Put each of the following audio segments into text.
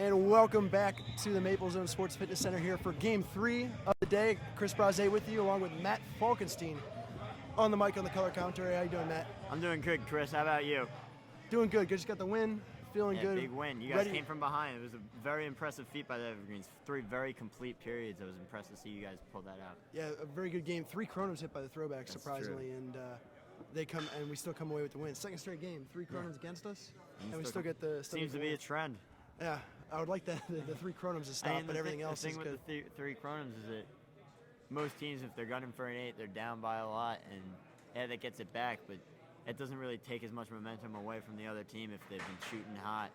And welcome back to the Maple Zone Sports Fitness Center here for Game 3 of the day. Chris Braze with you, along with Matt Falkenstein on the mic on the color commentary. How you doing, Matt? I'm doing good, Chris. How about you? Doing good. Just got the win. Feeling good. Big win. You guys came from behind. It was a very impressive feat by the Evergreens. 3 very complete periods. I was impressed to see you guys pull that out. Yeah, a very good game. 3 Kronums hit by the Throwbacks, surprisingly, and we still come away with the win. Second straight game, 3 Kronums against us, and we still get the. Seems to be a trend. Yeah, I would like the 3 Kronums to stop, but everything else is good. The thing with the 3 Kronums is that most teams, if they're gunning for an 8, they're down by a lot, and yeah, that gets it back, but it doesn't really take as much momentum away from the other team if they've been shooting hot.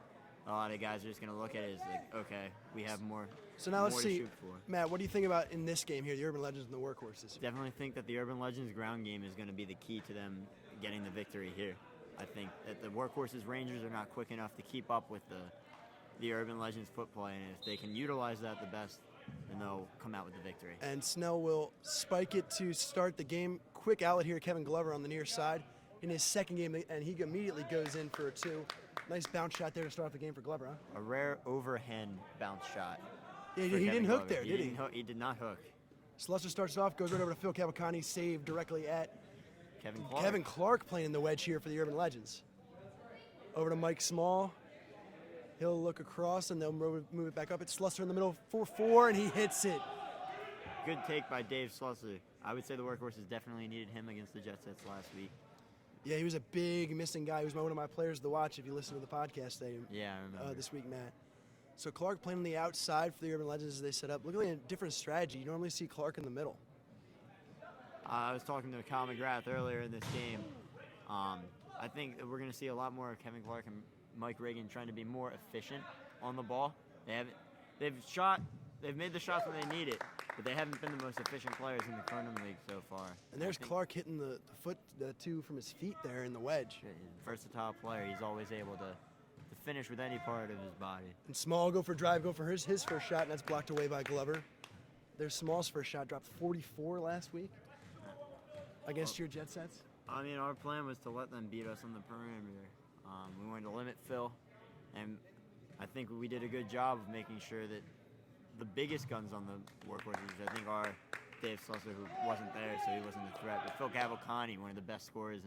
A lot of guys are just going to look at it as like, okay, we have more. So now let's see, shoot for. Matt, what do you think about in this game here, the Urban Legends and the Workhorses? Definitely think that the Urban Legends ground game is going to be the key to them getting the victory here. I think that the Workhorses Rangers are not quick enough to keep up with the Urban Legends foot play, and if they can utilize that the best, then they'll come out with the victory. And Snell will spike it to start the game. Quick outlet here, Kevin Glover on the near side in his second game, and he immediately goes in for a 2. Nice bounce shot there to start off the game for Glover, huh? A rare overhand bounce shot. Yeah, he didn't hook there, did he? He did not hook. Slusser starts off, goes right over to Phil Cavalcante, saved directly at Kevin Clark playing the wedge here for the Urban Legends. Over to Mike Small. He'll look across, and they'll move it back up. It's Slusser in the middle, 4-4, and he hits it. Good take by Dave Slusser. I would say the Workhorses definitely needed him against the Jet Sets last week. Yeah, he was a big missing guy. He was one of my players to watch if you listen to the podcast I remember. This week, Matt. So Clark playing on the outside for the Urban Legends as they set up. Look at a different strategy. You normally see Clark in the middle. I was talking to Kyle McGrath earlier in this game. I think that we're going to see a lot more of Kevin Clark and Mike Reagan trying to be more efficient on the ball. They've made the shots when they need it, but they haven't been the most efficient players in the Kronum League so far. And there's Clark hitting the 2 from his feet there in the wedge. Versatile player. He's always able to finish with any part of his body. And Small go for drive, go for his first shot, and that's blocked away by Glover. There's Small's first shot, dropped 44 last week against your Jet Sets. I mean, our plan was to let them beat us on the perimeter. We wanted to limit Phil, and I think we did a good job of making sure that the biggest guns on the Workhorses, I think, are Dave Slusser, who wasn't there, so he wasn't a threat. But Phil Cavalcante, one of the best scorers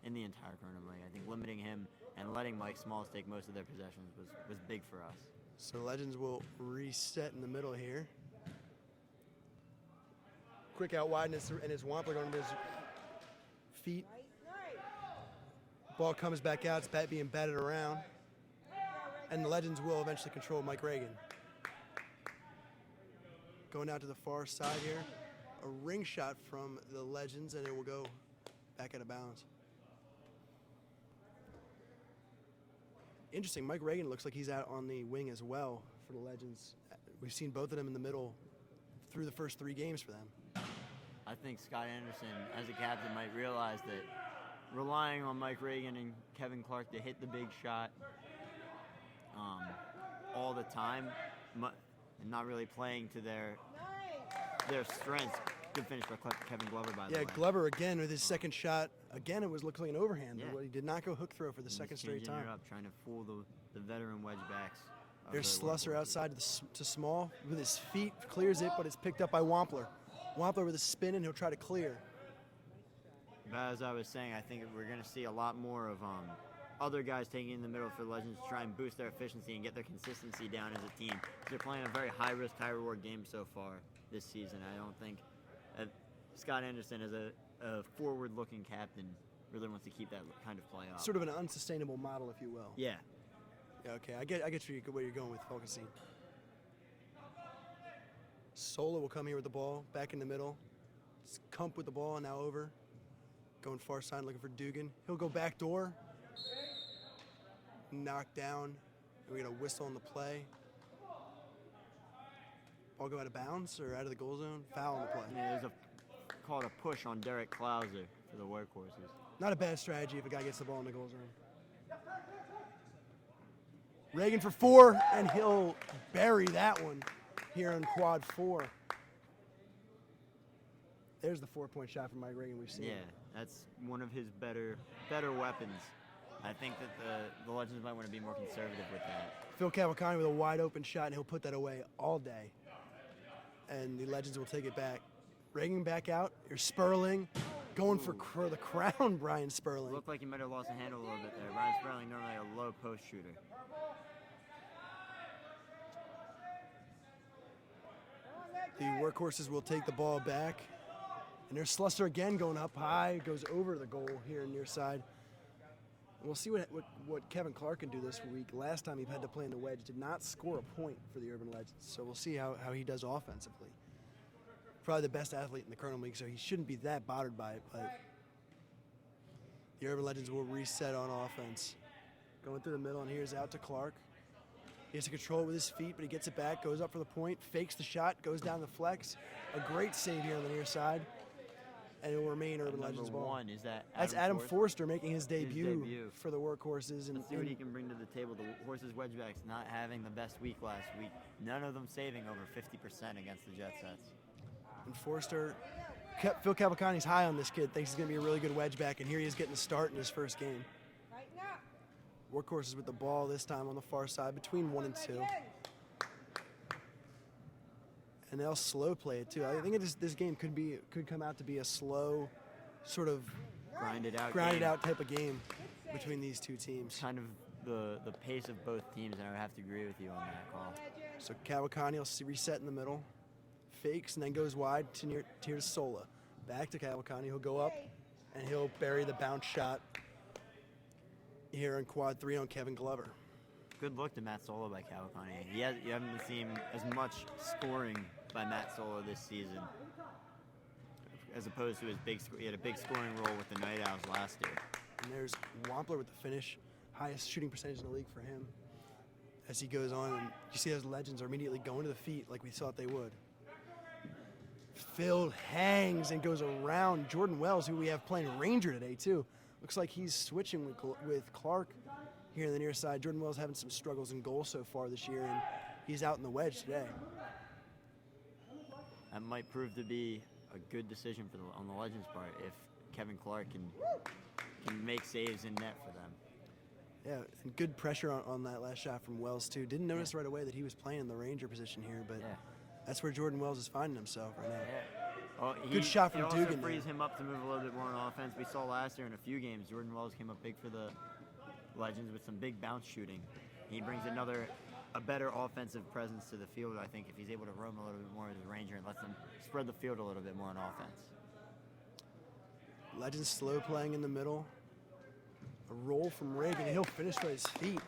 in the entire Kronum League. I think limiting him and letting Mike Smalls take most of their possessions was big for us. So Legends will reset in the middle here. Quick out wide, and his Wampler going to his feet. Ball comes back out, it's being batted around. And the Legends will eventually control Mike Reagan. Going out to the far side here. A ring shot from the Legends, and it will go back out of bounds. Interesting, Mike Reagan looks like he's out on the wing as well for the Legends. We've seen both of them in the middle through the first 3 games for them. I think Scott Anderson, as a captain, might realize that relying on Mike Reagan and Kevin Clark to hit the big shot all the time and not really playing to their strengths. Good finish by Kevin Glover, by the way. Yeah, Glover again with his second shot. Again, it looked like an overhand. Yeah. He did not go hook throw for the second straight time. It up, trying to fool the veteran wedge backs. There's Slusser outside to Small with his feet, clears it, but it's picked up by Wampler. Wampler with a spin, and he'll try to clear. But as I was saying, I think we're going to see a lot more of other guys taking in the middle for the Legends to try and boost their efficiency and get their consistency down as a team. They're playing a very high-risk, high-reward game so far this season. I don't think Scott Anderson, as a forward-looking captain, really wants to keep that kind of play up. Sort of an unsustainable model, if you will. Yeah. Yeah, okay, I get where you're going with Falkenstein. Sola will come here with the ball, back in the middle. It's Kump with the ball, now over. Going far side, looking for Dugan. He'll go back door. Knocked down. We got a whistle on the play. Ball go out of bounds or out of the goal zone. Foul on the play. Yeah, there's called a push on Derek Klauser for the Workhorses. Not a bad strategy if a guy gets the ball in the goal zone. Reagan for 4, and he'll bury that one here on quad 4. There's the 4-point shot from Mike Reagan we've seen. Yeah, that's one of his better weapons. I think that the Legends might want to be more conservative with that. Phil Cavalcante with a wide open shot, and he'll put that away all day. And the Legends will take it back. Reagan back out. Here's Sperling going for the crown, Brian Sperling. Looked like he might have lost a handle a little bit there. Brian Sperling, normally a low post shooter. The Workhorses will take the ball back. And there's Slusser again going up high. Goes over the goal here near side. We'll see what Kevin Clark can do this week. Last time he had to play in the wedge, did not score a point for the Urban Legends. So we'll see how he does offensively. Probably the best athlete in the Kronum League, so he shouldn't be that bothered by it. But the Urban Legends will reset on offense. Going through the middle, and here's out to Clark. He has to control it with his feet, but he gets it back, goes up for the point, fakes the shot, goes down the flex. A great save here on the near side. And it will remain Urban Legends ball. Number one, is that That's Adam Forster making his debut for the Workhorses. Let's see what he can bring to the table. The Horses Wedgebacks not having the best week last week. None of them saving over 50% against the Jet Sets. And Forster, Phil Cavalcante's high on this kid, thinks he's going to be a really good wedgeback, and here he is getting the start in his first game. Workhorses with the ball this time on the far side between 1 and 2. And they'll slow play it too. I think this game could come out to be a slow, sort of grinded out type of game between these two teams. Kind of the pace of both teams, and I would have to agree with you on that call. So Cavalcante will reset in the middle, fakes, and then goes wide to Sola. Back to Cavalcante. He'll go up, and he'll bury the bounce shot here in quad 3 on Kevin Glover. Good look to Matt Sola by Cavalcante. You haven't seen as much scoring by Matt Sola this season, as opposed to his he had a big scoring role with the Night Owls last year. And there's Wampler with the finish, highest shooting percentage in the league for him. As he goes on, and you see those Legends are immediately going to the feet like we thought they would. Phil hangs and goes around Jordan Wells, who we have playing Ranger today too. Looks like he's switching with Clark here in the near side. Jordan Wells having some struggles in goal so far this year, and he's out in the wedge today. That might prove to be a good decision on the Legends' part if Kevin Clark can make saves in net for them. Yeah, and good pressure on that last shot from Wells too. Didn't notice right away that he was playing in the Ranger position here, but that's where Jordan Wells is finding himself right now. Yeah. Well, good shot from Dugan. It also frees him up to move a little bit more on offense. We saw last year in a few games, Jordan Wells came up big for the Legends with some big bounce shooting. He brings a better offensive presence to the field, I think, if he's able to roam a little bit more as a Ranger and lets them spread the field a little bit more on offense. Legends slow playing in the middle. A roll from Reagan. He'll finish with his feet.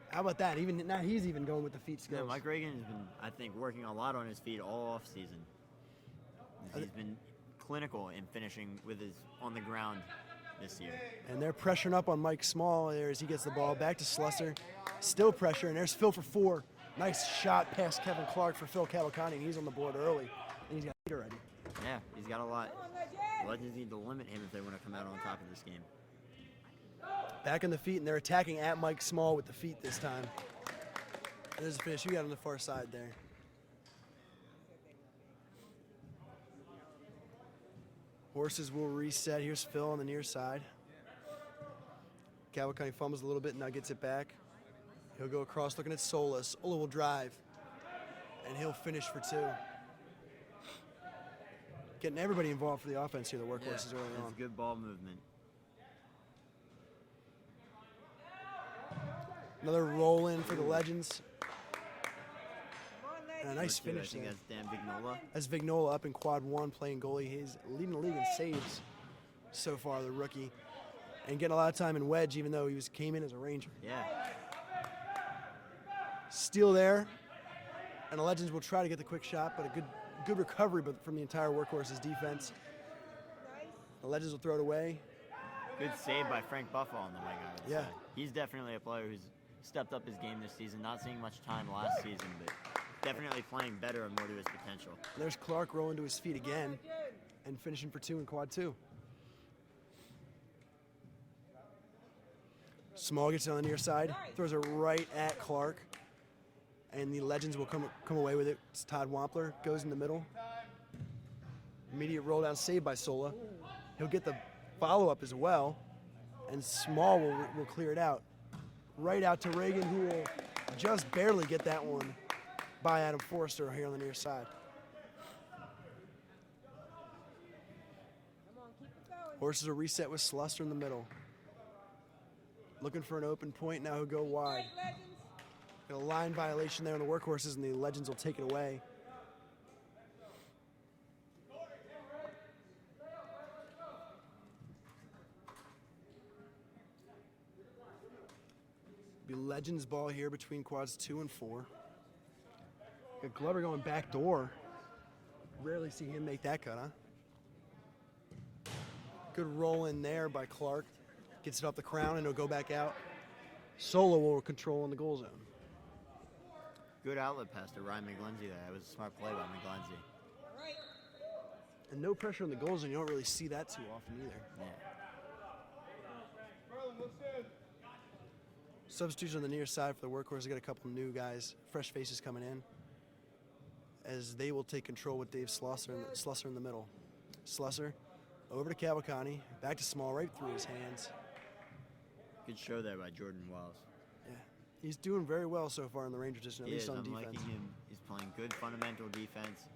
How about that? Even now, he's even going with the feet skills. Yeah, Mike Reagan has been, I think, working a lot on his feet all off season. He's been clinical in finishing with his on the ground this year. And they're pressuring up on Mike Small there as he gets the ball back to Slusser. Still pressure, and there's Phil for 4. Nice shot past Kevin Clark for Phil Cavalcante, and he's on the board early, and he's got 8 already. Yeah, he's got a lot. The Legends need to limit him if they want to come out on top of this game. Back in the feet, and they're attacking at Mike Small with the feet this time. There's a finish. You got on the far side there. Horses will reset. Here's Phil on the near side. Cavalcante fumbles a little bit, and now gets it back. He'll go across looking at Sola. Sola will drive, and he'll finish for 2. Getting everybody involved for the offense here, the Workhorses early on. It's good ball movement. Another roll in for the Legends. And a nice finish there. I think that's Dan Vignola. That's Vignola up in quad 1 playing goalie. He's leading the league in saves so far, the rookie. And getting a lot of time in wedge, even though came in as a Ranger. Yeah. Steal there. And the Legends will try to get the quick shot, but a good recovery from the entire Workhorses defense. The Legends will throw it away. Good save by Frank Buffalo on the wing, I would say. Yeah. He's definitely a player who's stepped up his game this season. Not seeing much time last season, but definitely playing better and more to his potential. There's Clark rolling to his feet again and finishing for 2 in quad 2. Small gets it on the near side, throws it right at Clark, and the Legends will come away with it. It's Todd Wampler, goes in the middle. Immediate roll down, saved by Sola. He'll get the follow-up as well. And Small will clear it out. Right out to Reagan, who will just barely get that one by Adam Forrester here on the near side. Horses will reset with Slusser in the middle. Looking for an open point, now he'll go wide. Got a line violation there on the Workhorses, and the Legends will take it away. Be Legends ball here between quads 2 and 4. Got Glover going back door. Rarely see him make that cut, huh? Good roll in there by Clark. Gets it off the crown and it'll go back out. Sola will control in the goal zone. Good outlet pass to Ryan McGlindsey there. That was a smart play by McGlindsey. And no pressure on the goal zone. You don't really see that too often either. Yeah. Substitution on the near side for the Workhorse. They got a couple new guys, fresh faces coming in, as they will take control with Dave Slusser in the middle. Slusser over to Cavalcante, back to Small, right through his hands. Good show there by Jordan Wells. Yeah, he's doing very well so far in the Ranger position, at least on I'm defense. liking him. He's playing good fundamental defense.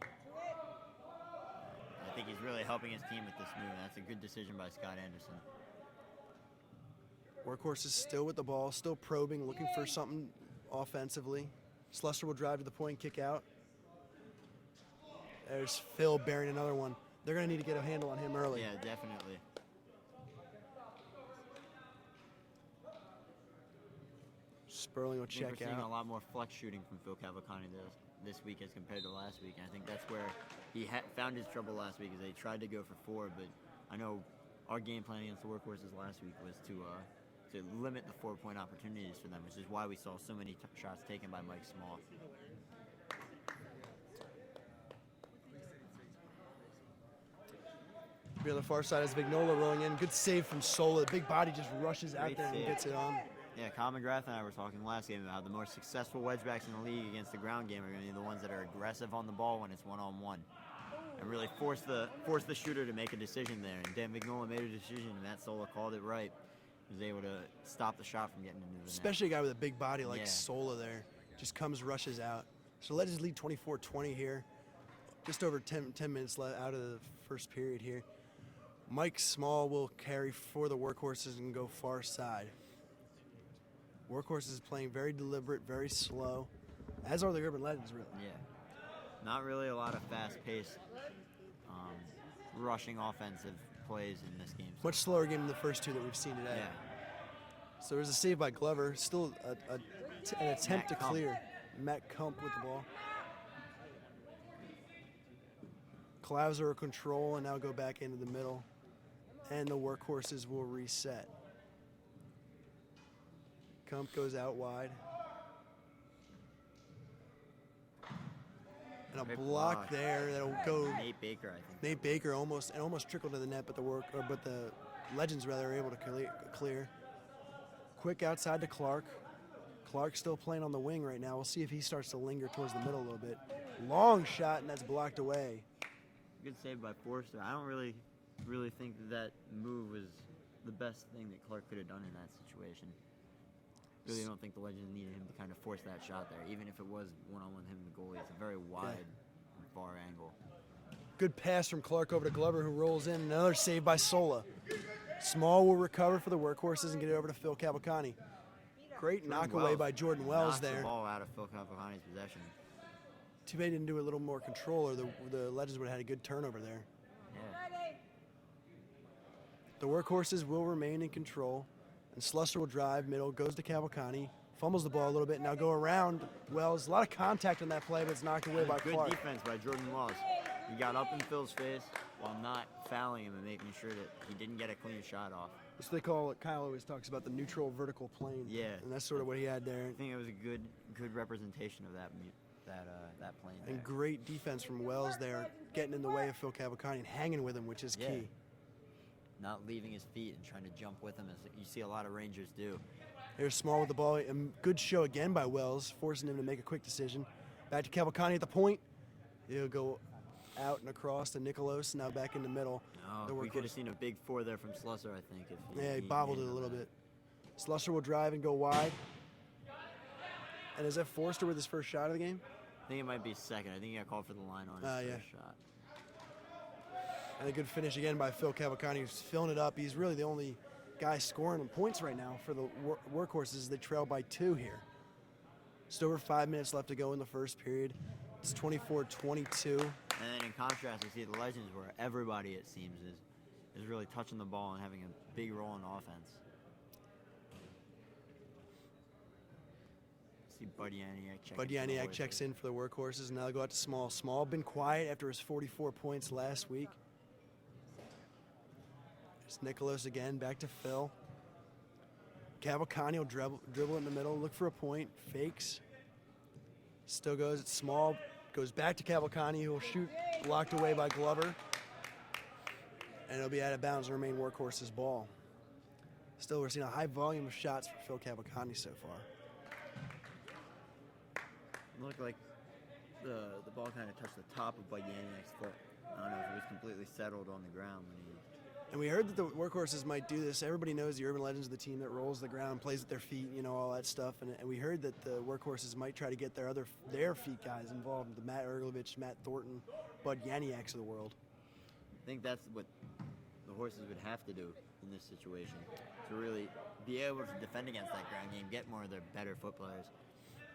I think he's really helping his team with this move. That's a good decision by Scott Anderson. Workhorse is still with the ball, still probing, looking for something offensively. Slusser will drive to the point, kick out. There's Phil bearing another one. They're going to need to get a handle on him early. Yeah, definitely. Sperling will check We're seeing a out. lot more flex shooting from Phil Cavalcante this week as compared to last week. And I think that's where he found his trouble last week, is they tried to go for 4, but I know our game plan against the Workhorses last week was to limit the 4-point opportunities for them, which is why we saw so many shots taken by Mike Small. Be on the far side as Vignola rolling in. Good save from Sola. The big body just rushes out Great there and save. gets it on. Yeah, Kyle McGrath and I were talking last game about how the more successful wedgebacks in the league against the ground game are going to be the ones that are aggressive on the ball when it's one-on-one, and really force the shooter to make a decision there. And Dan Vignola made a decision, and Matt Sola called it right. He was able to stop the shot from getting into the net. Especially a guy with a big body like Yeah. Sola there. Just comes, rushes out. So Legends lead 24-20 here. Just over 10 minutes left out of the first period here. Mike Small will carry for the Workhorses and go far side. Workhorses is playing very deliberate, very slow, as are the Urban Legends, really. Yeah. Not really a lot of fast-paced, rushing offensive plays in this game. Much slower game than the first two that we've seen today. Yeah. So there's a save by Glover. Still an attempt Matt to Kump. clear. Matt Kump with the ball. Klauser will control and now go back into the middle. And the Workhorses will reset. Kump goes out wide. And a Great block block. there that'll go. Nate Baker, I think. Nate Baker almost trickled to the net, but the Legends rather are able to clear. Quick outside to Clark. Clark still playing on the wing right now. We'll see if he starts to linger towards the middle a little bit. Long shot, and that's blocked away. Good save by Forster. I don't really think that move was the best thing that Clark could have done in that situation. Really don't think the Legends needed him to kind of force that shot there, even if it was one-on-one him and the goalie. It's a very wide, far angle. Good pass from Clark over to Glover, who rolls in. Another save by Sola. Small will recover for the Workhorses and get it over to Phil Cavalcante. Great knockaway by Jordan Wells Knocks there. the ball out of Phil Cavalcante's possession. Too bad he didn't do a little more control, or the Legends would have had a good turnover there. Yeah. The Workhorses will remain in control, and Slusser will drive middle, goes to Cavalcante, fumbles the ball a little bit, now go around Wells. A lot of contact on that play, but it's knocked away by Good Clark. defense by Jordan Wells. He got up in Phil's face while not fouling him and making sure that he didn't get a clean shot off. That's what they call it. Kyle always talks about the neutral vertical plane. Yeah. And that's sort of what he had there. I think it was a good representation of that plane there. And great defense from Wells there, getting in the way of Phil Cavalcante and hanging with him, which is Yeah. key. Not leaving his feet and trying to jump with him, as you see a lot of Rangers do. There's Small with the ball. A good show again by Wells, forcing him to make a quick decision. Back to Cavalcante at the point. He'll go out and across to Nicholas, now back in the middle. No, we could have seen a big 4 there from Slusser, I think. Yeah, he bobbled it a little bit. Slusser will drive and go wide. And is that Forster with his first shot of the game? I think it might be second. I think he got called for the line on his first shot. And a good finish again by Phil Cavalcante, who's filling it up. He's really the only guy scoring points right now for the Workhorses. They trail by 2 here. Just over 5 minutes left to go in the first period. It's 24-22. And then in contrast, we see the Legends, where everybody, it seems, is really touching the ball and having a big role in offense. See Bud Yaniak checks in for the Workhorses, and now they go out to Small. Small been quiet after his 44 points last week. It's Nicholas again, back to Phil. Cavalcante will dribble in the middle, look for a point, fakes. Still goes, it's Small, goes back to Cavalcante, who will shoot, blocked away by Glover. And it'll be out of bounds and remain Workhorses' ball. Still, we're seeing a high volume of shots for Phil Cavalcante so far. It looked like the ball kind of touched the top of Bud Yaniak's foot. I don't know if it was completely settled on the ground when he... And we heard that the Workhorses might do this. Everybody knows the Urban Legends are the team that rolls the ground, plays with their feet, you know, all that stuff. And we heard that the Workhorses might try to get their feet guys involved, the Matt Erglovich, Matt Thornton, Bud Yaniaks of the world. I think that's what the Horses would have to do in this situation to really be able to defend against that ground game, get more of their better foot players.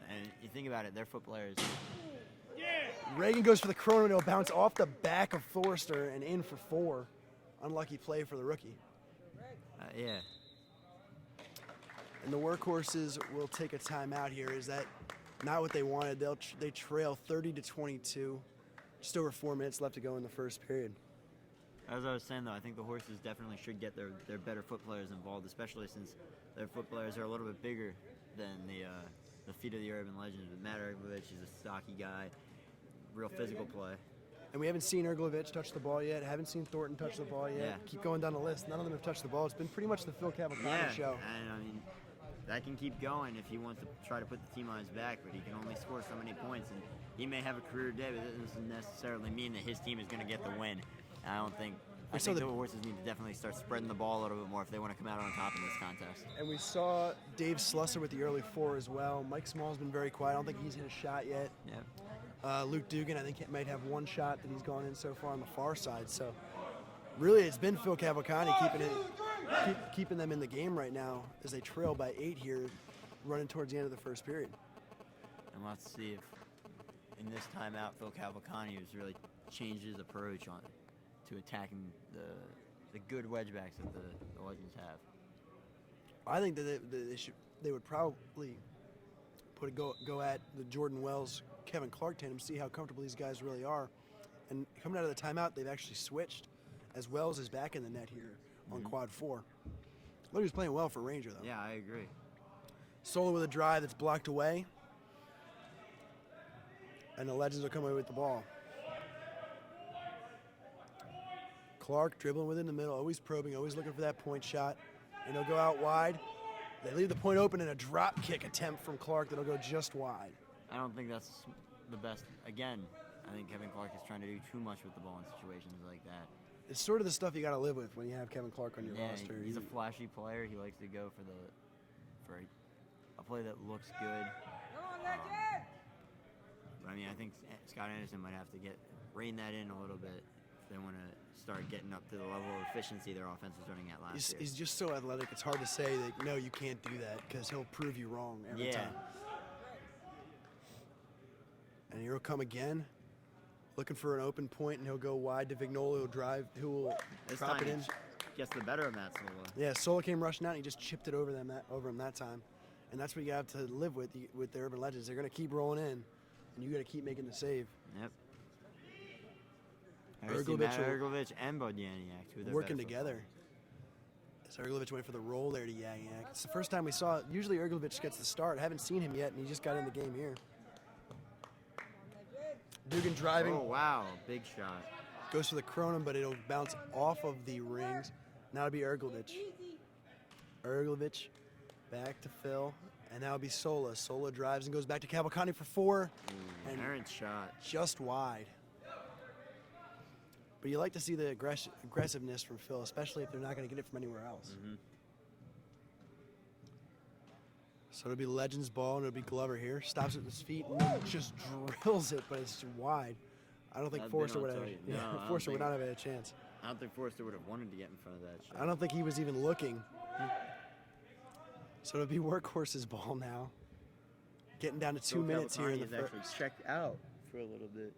And you think about it, their foot players. Reagan goes for the Kronum, it'll bounce off the back of Forster and in for 4. Unlucky play for the rookie. Yeah. And the Workhorses will take a timeout here. Is that not what they wanted? They trail 30-22. Just over 4 minutes left to go in the first period. As I was saying, though, I think the Horses definitely should get their better foot players involved, especially since their foot players are a little bit bigger than the feet of the Urban Legends. But Matt Erglovich is a stocky guy, real physical play. And we haven't seen Erglovich touch the ball yet. Haven't seen Thornton touch the ball yet. Yeah. Keep going down the list. None of them have touched the ball. It's been pretty much the Phil Cavalcante show. And I mean, that can keep going if he wants to try to put the team on his back, but he can only score so many points. And he may have a career day, but that doesn't necessarily mean that his team is going to get the win. And I think the Horses need to definitely start spreading the ball a little bit more if they want to come out on top in this contest. And we saw Dave Slusser with the early 4 as well. Mike Small's been very quiet. I don't think he's hit a shot yet. Yeah. Luke Dugan, I think, might have 1 shot that he's gone in so far on the far side. So, really, it's been Phil Cavalcante keeping them in the game right now as they trail by 8 here, running towards the end of the first period. And let's see if, in this timeout, Phil Cavalcante has really changed his approach to attacking the good wedgebacks that the Legends have. I think that they would probably go at the Jordan Wells, Kevin Clark tandem, see how comfortable these guys really are. And coming out of the timeout, they've actually switched, as Wells is back in the net here on quad 4. Look, he's playing well for Ranger, though. Yeah, I agree. Solo with a drive that's blocked away. And the Legends will come away with the ball. Clark dribbling within the middle, always probing, always looking for that point shot. And he'll go out wide. They leave the point open in a drop kick attempt from Clark that'll go just wide. I don't think that's the best. Again, I think Kevin Clark is trying to do too much with the ball in situations like that. It's sort of the stuff you got to live with when you have Kevin Clark on your roster. He's a flashy player. He likes to go for a play that looks good. But I mean, I think Scott Anderson might have to rein that in a little bit if they want to start getting up to the level of efficiency their offense was running at last year. He's just so athletic. It's hard to say that, no, you can't do that, because he'll prove you wrong every time. And here he'll come again, looking for an open point, and he'll go wide to Vignola, who'll drive, who will drop it in. Gets the better of Matt Sola. Yeah, Sola came rushing out, and he just chipped it over him that time. And that's what you have to live with the Urban Legends. They're going to keep rolling in, and you got to keep making the save. Yep. Erglovich and Bud Yaniak, working together. So Erglovich went for the roll there to Yaniak. It's the first time we saw it. Usually Erglovich gets the start. Haven't seen him yet, and he just got in the game here. Dugan driving. Oh, wow. Big shot. Goes for the Kronum, but it'll bounce off of the rings. Now it'll be Erglovich. Erglovich back to Phil. And now it'll be Sola. Sola drives and goes back to Cavalcante for 4. And errant shot. Just wide. But you like to see the aggressiveness from Phil, especially if they're not going to get it from anywhere else. Mm-hmm. So it'll be Legends ball, and it'll be Glover here. Stops at his feet and then just drills it, but it's wide. I don't think Forster would have. Forster would not have had a chance. I don't think Forster would have wanted to get in front of that shot. I don't think he was even looking. So it'll be Workhorse's ball now. Getting down to 2 minutes here in the first. Actually checked out for a little bit.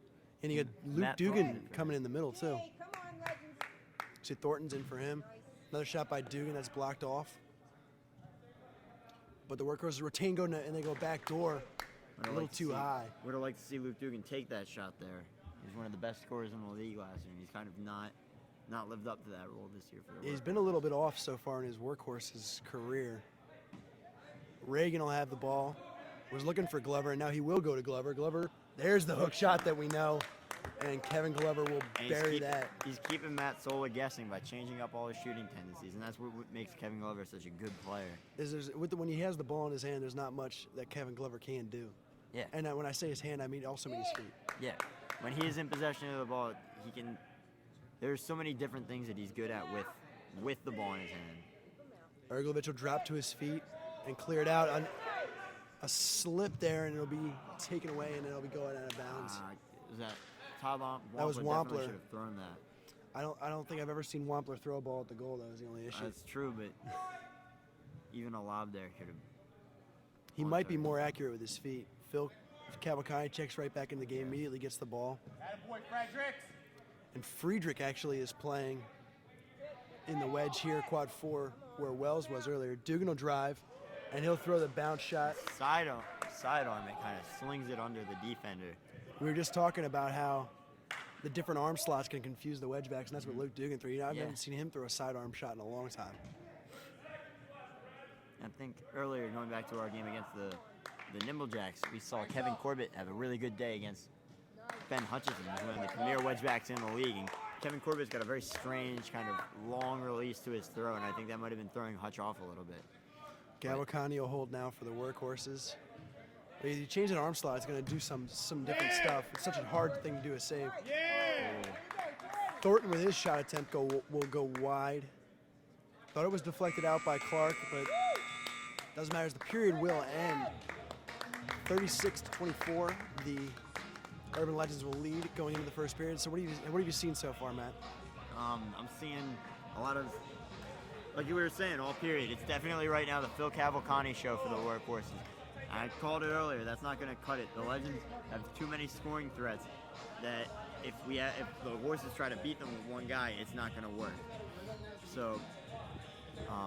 And you got Luke Dugan coming in the middle too. See Thornton's in for him. Another shot by Dugan that's blocked off. But the Workhorses retain go and they go back door a little too high. Would have liked to see Luke Dugan take that shot there. He's one of the best scorers in the league last year, and he's kind of not lived up to that role this year for the He's been a little bit off so far in his Workhorse's career. Reagan will have the ball. Was looking for Glover, and now he will go to Glover. Glover, there's the hook shot that we know, and Kevin Glover will bury that. He's keeping Matt Sola guessing by changing up all his shooting tendencies, and that's what makes Kevin Glover such a good player. When he has the ball in his hand, there's not much that Kevin Glover can do. Yeah. And when I say his hand, I mean also his feet. Yeah. When he is in possession of the ball, he can. There's so many different things that he's good at with the ball in his hand. Erglovich will drop to his feet and clear it out. A slip there, and it'll be taken away, and it'll be going out of bounds. Is that Todd Wampler? That was Wampler. Should have thrown that. I don't think I've ever seen Wampler throw a ball at the goal. That was the only issue. That's true, but even a lob there could have. He might be more accurate with his feet. Phil Cavalcante checks right back in the game, immediately gets the ball. Attaboy, Fredericks. And Friedrich actually is playing in the wedge here, quad 4, where Wells was earlier. Dugan will drive, and he'll throw the bounce shot. Sidearm, it kind of slings it under the defender. We were just talking about how the different arm slots can confuse the wedge backs, and that's what Luke Dugan threw. I haven't seen him throw a sidearm shot in a long time. I think earlier, going back to our game against the Nimble Jacks, we saw Kevin Corbett have a really good day against Ben Hutchison, who's one of the premier wedge backs in the league. And Kevin Corbett's got a very strange kind of long release to his throw, and I think that might have been throwing Hutch off a little bit. Cavalcante will hold now for the Workhorses. If you change an arm slot, it's going to do some different stuff. It's such a hard thing to do a save. Thornton with his shot attempt will go wide. Thought it was deflected out by Clark, but doesn't matter. The period will end. 36-24. The Urban Legends will lead going into the first period. So what have you seen so far, Matt? I'm seeing a lot of, like you were saying, all period. It's definitely right now the Phil Cavalcante show for the Workhorses. I called it earlier. That's not going to cut it. The Legends have too many scoring threats that if the horses try to beat them with one guy, it's not going to work. So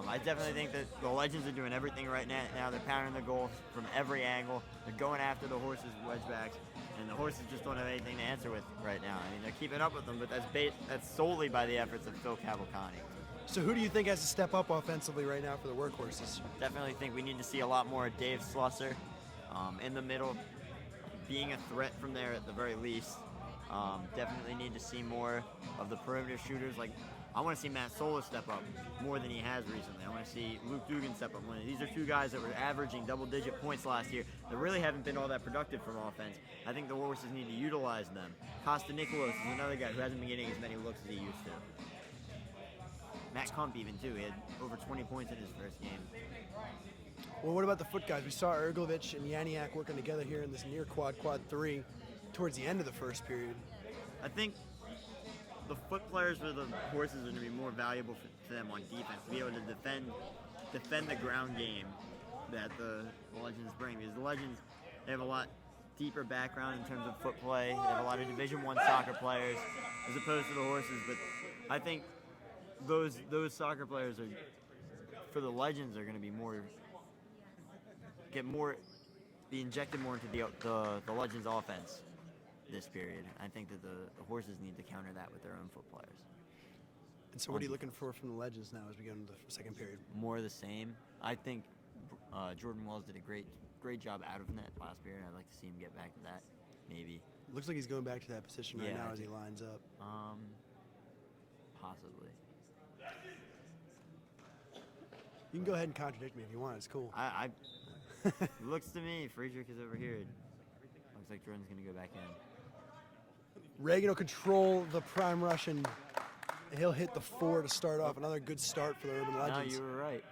I definitely think that the Legends are doing everything right now. They're pounding the goal from every angle. They're going after the horses' wedge backs, and the horses just don't have anything to answer with right now. I mean, they're keeping up with them, but that's solely by the efforts of Phil Cavalcante. So who do you think has to step up offensively right now for the Workhorses? Definitely think we need to see a lot more of Dave Slusser in the middle, being a threat from there at the very least. Definitely need to see more of the perimeter shooters. Like, I want to see Matt Sola step up more than he has recently. I want to see Luke Dugan step up more. These are two guys that were averaging double-digit points last year that really haven't been all that productive from offense. I think the horses need to utilize them. Costa Nicolas is another guy who hasn't been getting as many looks as he used to. Matt Kump even too. He had over 20 points in his first game. Well, what about the foot guys? We saw Erglovich and Yaniak working together here in this near quad 3 towards the end of the first period. I think the foot players for the horses are going to be more valuable to them on defense, to be able to defend the ground game that the Legends bring. Because the Legends, they have a lot deeper background in terms of foot play. They have a lot of Division I soccer players as opposed to the horses. But I think those soccer players are, for the Legends, are going to be be injected more into the Legends offense this period. I think that the horses need to counter that with their own foot players. And so what are you looking for from the Legends now as we go into the second period? More of the same. I think Jordan Wells did a great job out of net last period. I'd like to see him get back to that, maybe. Looks like he's going back to that position right now as he lines up. Possibly. You can go ahead and contradict me if you want. It's cool. Looks to me, Friedrich is over here. Looks like Jordan's going to go back in. Reagan will control the prime rush, and he'll hit the 4 to start off. Another good start for the Urban Legends. No, you were right.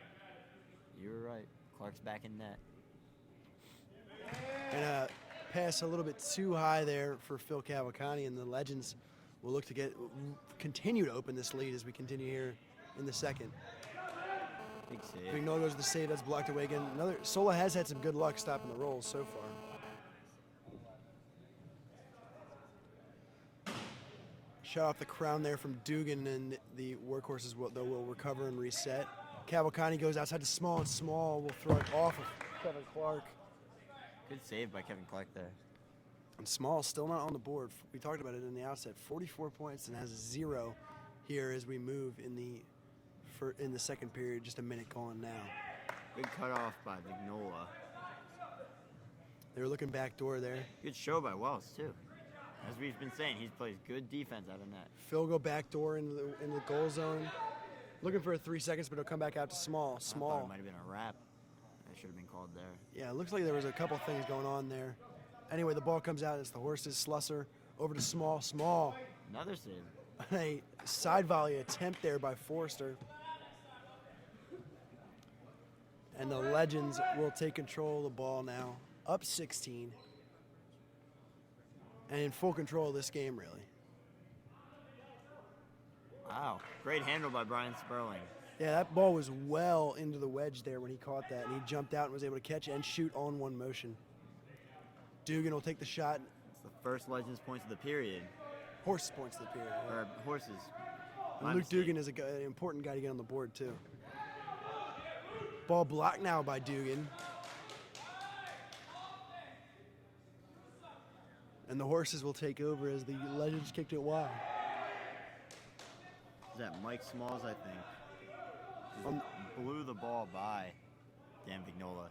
You were right. Clark's back in net. And a pass a little bit too high there for Phil Cavalcante, and the Legends will look to continue to open this lead as we continue here in the second. Big save. Vignola goes to the save. That's blocked away again. Sola has had some good luck stopping the rolls so far. Shot off the crown there from Dugan, and the Workhorses will recover and reset. Cavalcante goes outside to Small, and Small will throw it off of Kevin Clark. Good save by Kevin Clark there. And Small still not on the board. We talked about it in the outset. 44 points and has 0 here as we move in the second period. Just a minute gone now. Good cutoff by Vignola. They were looking backdoor there. Good show by Wells too. As we've been saying, he plays good defense out of net. Phil go backdoor in the goal zone. Looking for 3 seconds, but he'll come back out to Small. I thought Small. it might have been a wrap. That should have been called there. Yeah, it looks like there was a couple things going on there. Anyway, the ball comes out. It's the Horses. Slusser over to Small. Small. Another save. A side volley attempt there by Forrester. And the Legends will take control of the ball now. Up 16. And in full control of this game, really. Wow. Great handle by Brian Sperling. Yeah, that ball was well into the wedge there when he caught that, and he jumped out and was able to catch and shoot all in one motion. Dugan will take the shot. It's the first Legends points of the period. Horses points of the period. Yeah. Or Horses. And Luke Dugan is an important guy to get on the board, too. Ball blocked now by Dugan. And the Horses will take over as the Legends kicked it wide. Is that Mike Smalls, I think? Blew the ball by Dan Vignola.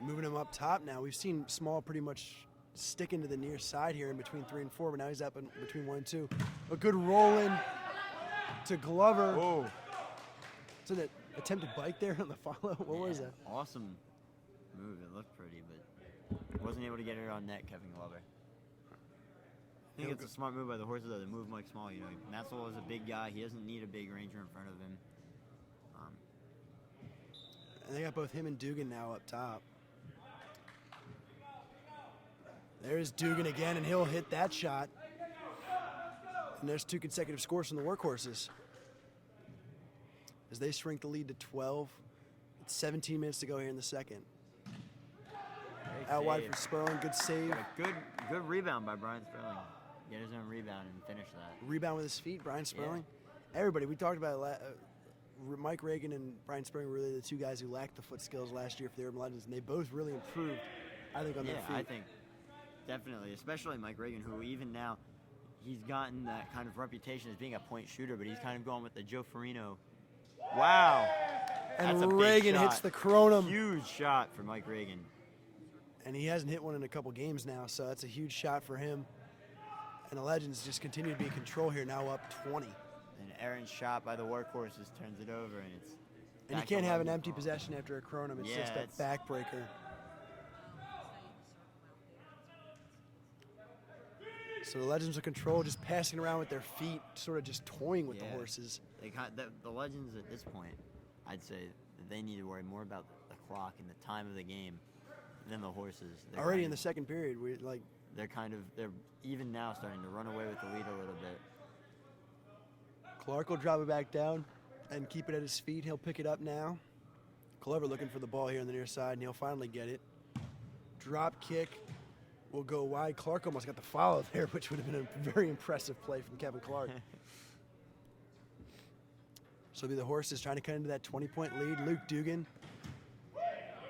Moving him up top now. We've seen Small pretty much stick into the near side here in between 3 and 4, but now he's up in between 1 and 2. A good roll in to Glover. Whoa. It's an attempted bike there on the follow. What was that? Awesome move. It looked pretty, but wasn't able to get it on net, Kevin Glover. I think it's a smart move by the Horses, though, to move Mike Small. You know, Maxwell is a big guy. He doesn't need a big ranger in front of him. And they got both him and Dugan now up top. There's Dugan again, and he'll hit that shot. And there's 2 consecutive scores from the Workhorses. As they shrink the lead to 12. It's 17 minutes to go here in the second. Out wide for Sperling, good save. Good rebound by Brian Sperling. Get his own rebound and finish that. Rebound with his feet, Brian Sperling. Yeah. Everybody, we talked about it. Mike Reagan and Brian Sperling were really the 2 guys who lacked the foot skills last year for the Urban Legends, and they both really improved, I think, on their feet. Yeah, I think definitely, especially Mike Reagan, who even now, he's gotten that kind of reputation as being a point shooter, but he's kind of going with the Joe Farino. Wow. And That's a Reagan big shot. hits the Kronum. Huge shot for Mike Reagan. And he hasn't hit one in a couple games now, so that's a huge shot for him. And the Legends just continue to be in control here, now up 20. And Aaron's shot by the Workhorses turns it over, and it's. And you can't have an empty possession after a Kronum. It's just a backbreaker. So the Legends of control, just passing around with their feet, sort of just toying with the Horses. The Legends at this point, I'd say that they need to worry more about the clock and the time of the game than the Horses. Already in the second period, they're even now starting to run away with the lead a little bit. Clark will drop it back down and keep it at his feet. He'll pick it up now. Glover looking for the ball here on the near side, and he'll finally get it. Drop kick will go wide. Clark almost got the follow there, which would have been a very impressive play from Kevin Clark. So it'll be the Horses trying to cut into that 20-point lead. Luke Dugan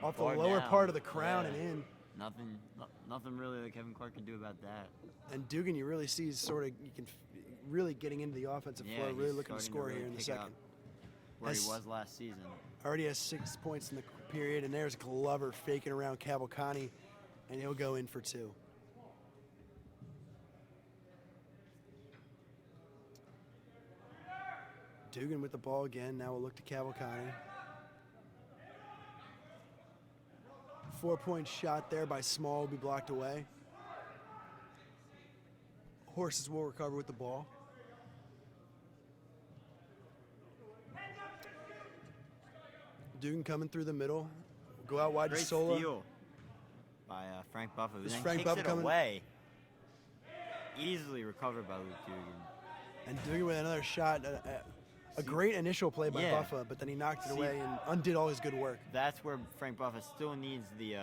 off the lower part of the crown and in. Nothing really that Kevin Clark can do about that. And Dugan, you really see really getting into the offensive flow, really looking to score here in the second. Where he was last season. Already has 6 points in the period, and there's Glover faking around Cavalcante, and he'll go in for 2. Dugan with the ball again. Now we'll look to Cavalcante. 4-point shot there by Small will be blocked away. Horses will recover with the ball. Dugan coming through the middle. Go out wide Great to Sola. steal by Frank Buffa, who Is then Frank kicks Buffa it coming- away. Easily recovered by Luke Dugan. And Dugan with another shot. A great initial play by Yeah. Buffa, but then he knocked it away and undid all his good work. That's where Frank Buffa still needs the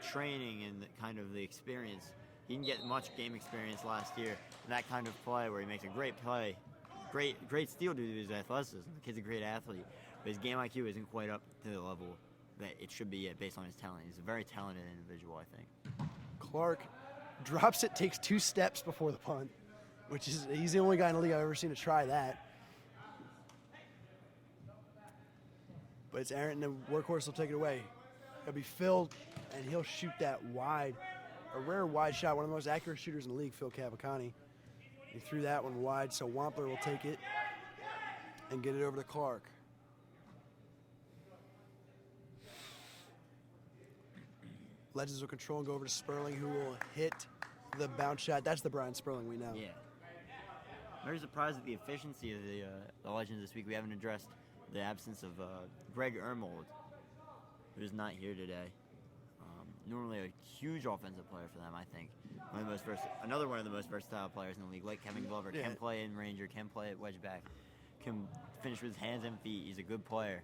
training and the experience. He didn't get much game experience last year. And that kind of play where he makes a great play, great steal due to his athleticism. The kid's a great athlete, but his game IQ isn't quite up to the level that it should be yet based on his talent. He's a very talented individual, I think. Clark drops it, takes 2 steps before the punt, which is, he's the only guy in the league I've ever seen to try that. But it's Aaron, and the workhorse will take it away. It'll be Phil, and he'll shoot that wide. A rare wide shot, one of the most accurate shooters in the league, Phil Cavacani. He threw that one wide, so Wampler will take it and get it over to Clark. Legends will control and go over to Sperling, who will hit the bounce shot. That's the Brian Sperling we know. Yeah. I'm very surprised at the efficiency of the Legends this week. We haven't addressed the absence of Greg Ermold, who's not here today. Normally a huge offensive player for them, I think. Another one of the most versatile players in the league, like Kevin Glover. Yeah. Can play in Ranger, can play at wedge back, can finish with his hands and feet. He's a good player.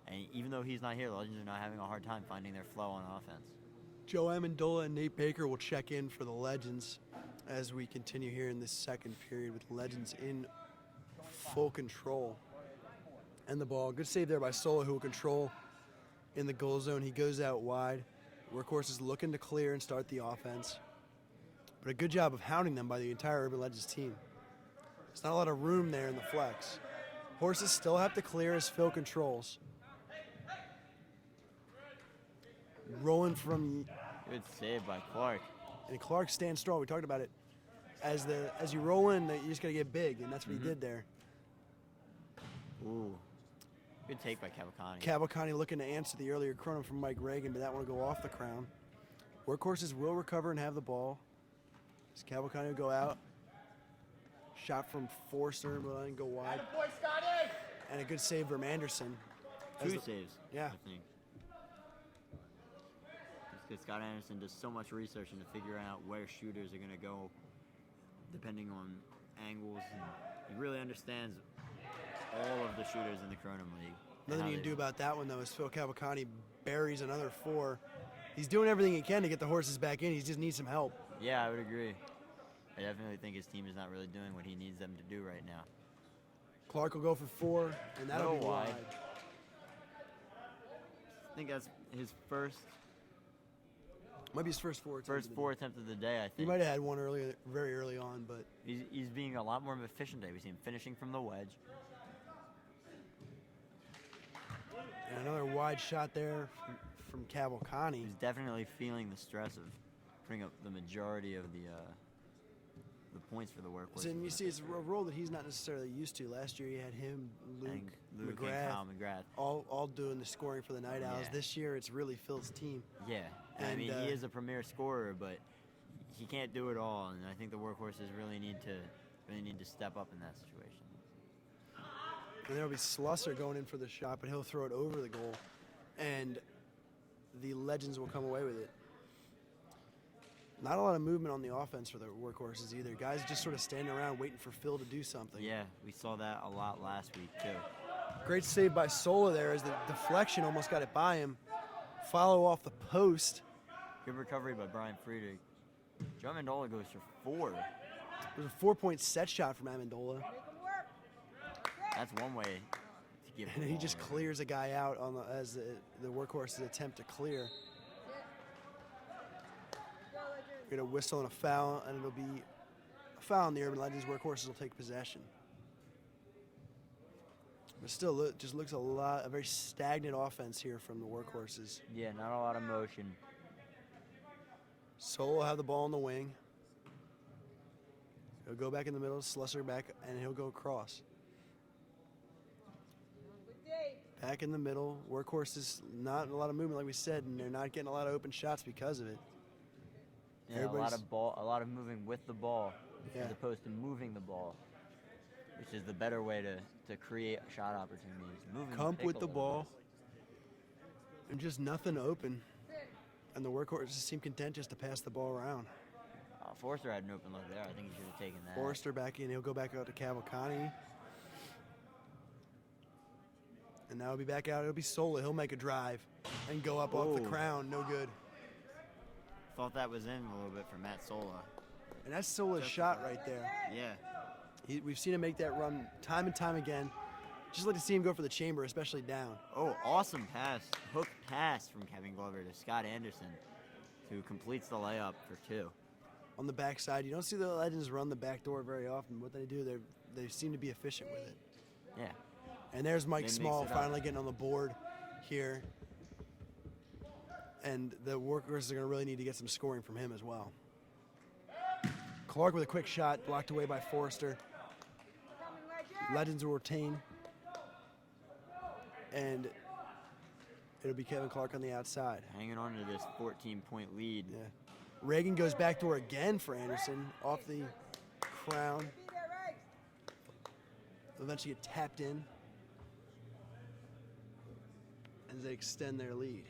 And even though he's not here, the Legends are not having a hard time finding their flow on offense. Joe Amendola and Nate Baker will check in for the Legends as we continue here in this second period with Legends in full control. And the ball, good save there by Sola, who will control in the goal zone. He goes out wide. Workhorse is looking to clear and start the offense. But a good job of hounding them by the entire Urban Legends team. There's not a lot of room there in the flex. Horses still have to clear as Phil controls. Rolling from, Good save by Clark. and Clark stands strong. We talked about it. As you roll in, you just got to get big, and that's what he did there. Ooh. Good take by Cavacani. Cavalcante looking to answer the earlier Kronum from Mike Reagan, but that one will go off the crown. Workhorses will recover and have the ball. As Cavalcante will go out. Shot from Forster, but didn't go wide. And a good save from Anderson. As Two the- saves, Yeah. I think. Because Scott Anderson does so much research into figuring out where shooters are going to go depending on angles. And he really understands all of the shooters in the Kronum League. Nothing you can do about that one, though, is Phil Cavalcante buries another 4. He's doing everything he can to get the horses back in. He just needs some help. Yeah, I would agree. I definitely think his team is not really doing what he needs them to do right now. Clark will go for 4, and that'll be Little wide. wide. I think that's his first Might be his first 4 attempts. of the 4 day. attempt of the day, I He think. might have had one very early on, but He's being a lot more efficient today. We see him finishing from the wedge. and another wide shot there from Cavalcante. He's definitely feeling the stress of putting up the majority of the points for the workhorse. So, and you see, it's a role that he's not necessarily used to. Last year, he had him, Luke and McGrath, Kyle McGrath. all doing the scoring for the Night Owls. Yeah. This year, it's really Phil's team. Yeah, and I And, mean he is a premier scorer, but he can't do it all, and I think the workhorses really need to step up in that situation. And there'll be Slusser going in for the shot, but he'll throw it over the goal, and the Legends will come away with it. Not a lot of movement on the offense for the workhorses either. Guys just sort of standing around waiting for Phil to do something. Yeah, we saw that a lot last week too. Great save by Sola there as the deflection almost got it by him. Follow off the post. Good recovery by Brian Friedrich. Joe Amendola goes for 4. There's a 4-point set shot from Amendola. That's one way to give. And the he ball just away. clears a guy out on as the workhorses attempt to clear. We're going to whistle and a foul, and it'll be a foul on the Urban Legends. Workhorses will take possession. But still, just looks a very stagnant offense here from the workhorses. Yeah, not a lot of motion. Soul will have the ball on the wing. He'll go back in the middle, Slusser back, and he'll go across. Back in the middle. Workhorses, not a lot of movement, like we said, and they're not getting a lot of open shots because of it. Yeah, a lot of moving with the ball as opposed to moving the ball, which is the better way to create shot opportunities. Kump with the ball, and just nothing open. And the workhorses seem content just to pass the ball around. Forrester had an open look there. I think he should have taken that. Forrester back in. He'll go back out to Cavalcante. And now he'll be back out. It'll be Sola. He'll make a drive and go up off the crown. No good. Thought that was in a little bit for Matt Sola. And that's Sola's shot right there. Yeah. We've seen him make that run time and time again. Just like to see him go for the chamber, especially down. Oh, awesome pass. Hook pass from Kevin Glover to Scott Anderson, who completes the layup for 2. On the backside, you don't see the Legends run the back door very often. What they do, they seem to be efficient with it. Yeah. And there's Mike Small finally getting on the board here. And the workers are going to really need to get some scoring from him as well. Clark with a quick shot, blocked away by Forrester. Legends will retain. And it'll be Kevin Clark on the outside. Hanging on to this 14-point lead. Yeah. Reagan goes backdoor again for Anderson, off the crown. They'll eventually get tapped in as they extend their lead.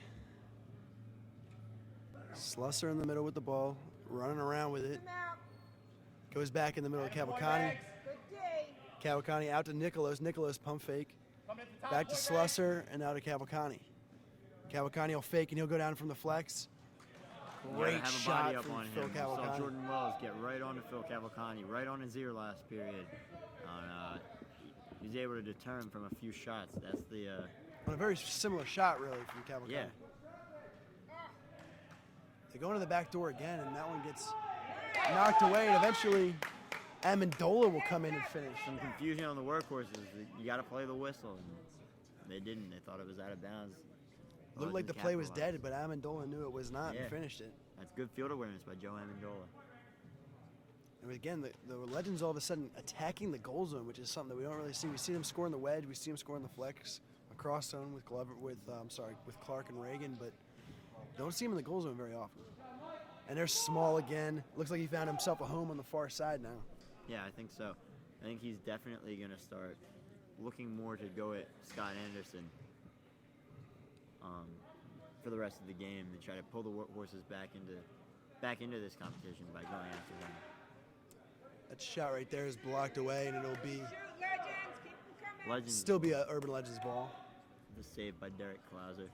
Slusser in the middle with the ball, running around with it. Goes back in the middle of Cavalcante. Cavalcante out to Nicholas. Nicholas pump fake. Back to Slusser and out to Cavalcante. Cavalcante will fake and he'll go down from the flex. Great shot from Phil Cavalcante. Saw Jordan Wells get right on to Phil Cavalcante, right on his ear last period. He was able to deter him from a few shots. That's the. On a very similar shot, really, from Cavalcante. Yeah. They go into the back door again, and that one gets knocked away, and eventually Amendola will come in and finish. Some confusion on the workhorses. You got to play the whistle. And they didn't. They thought it was out of bounds. Looked like the play was dead, but Amendola knew it was not and finished it. That's good field awareness by Joe Amendola. And again, the Legends all of a sudden attacking the goal zone, which is something that we don't really see. We see them scoring the wedge, we see them scoring the flex, across zone with with Clark and Reagan, but don't see him in the goal zone very often. And they're Small again. Looks like he found himself a home on the far side now. Yeah, I think so. I think he's definitely going to start looking more to go at Scott Anderson for the rest of the game and try to pull the horses back into this competition by going after them. That shot right there is blocked away, and it'll be Legends. Still be an Urban Legends ball. The save by Derek Klauser.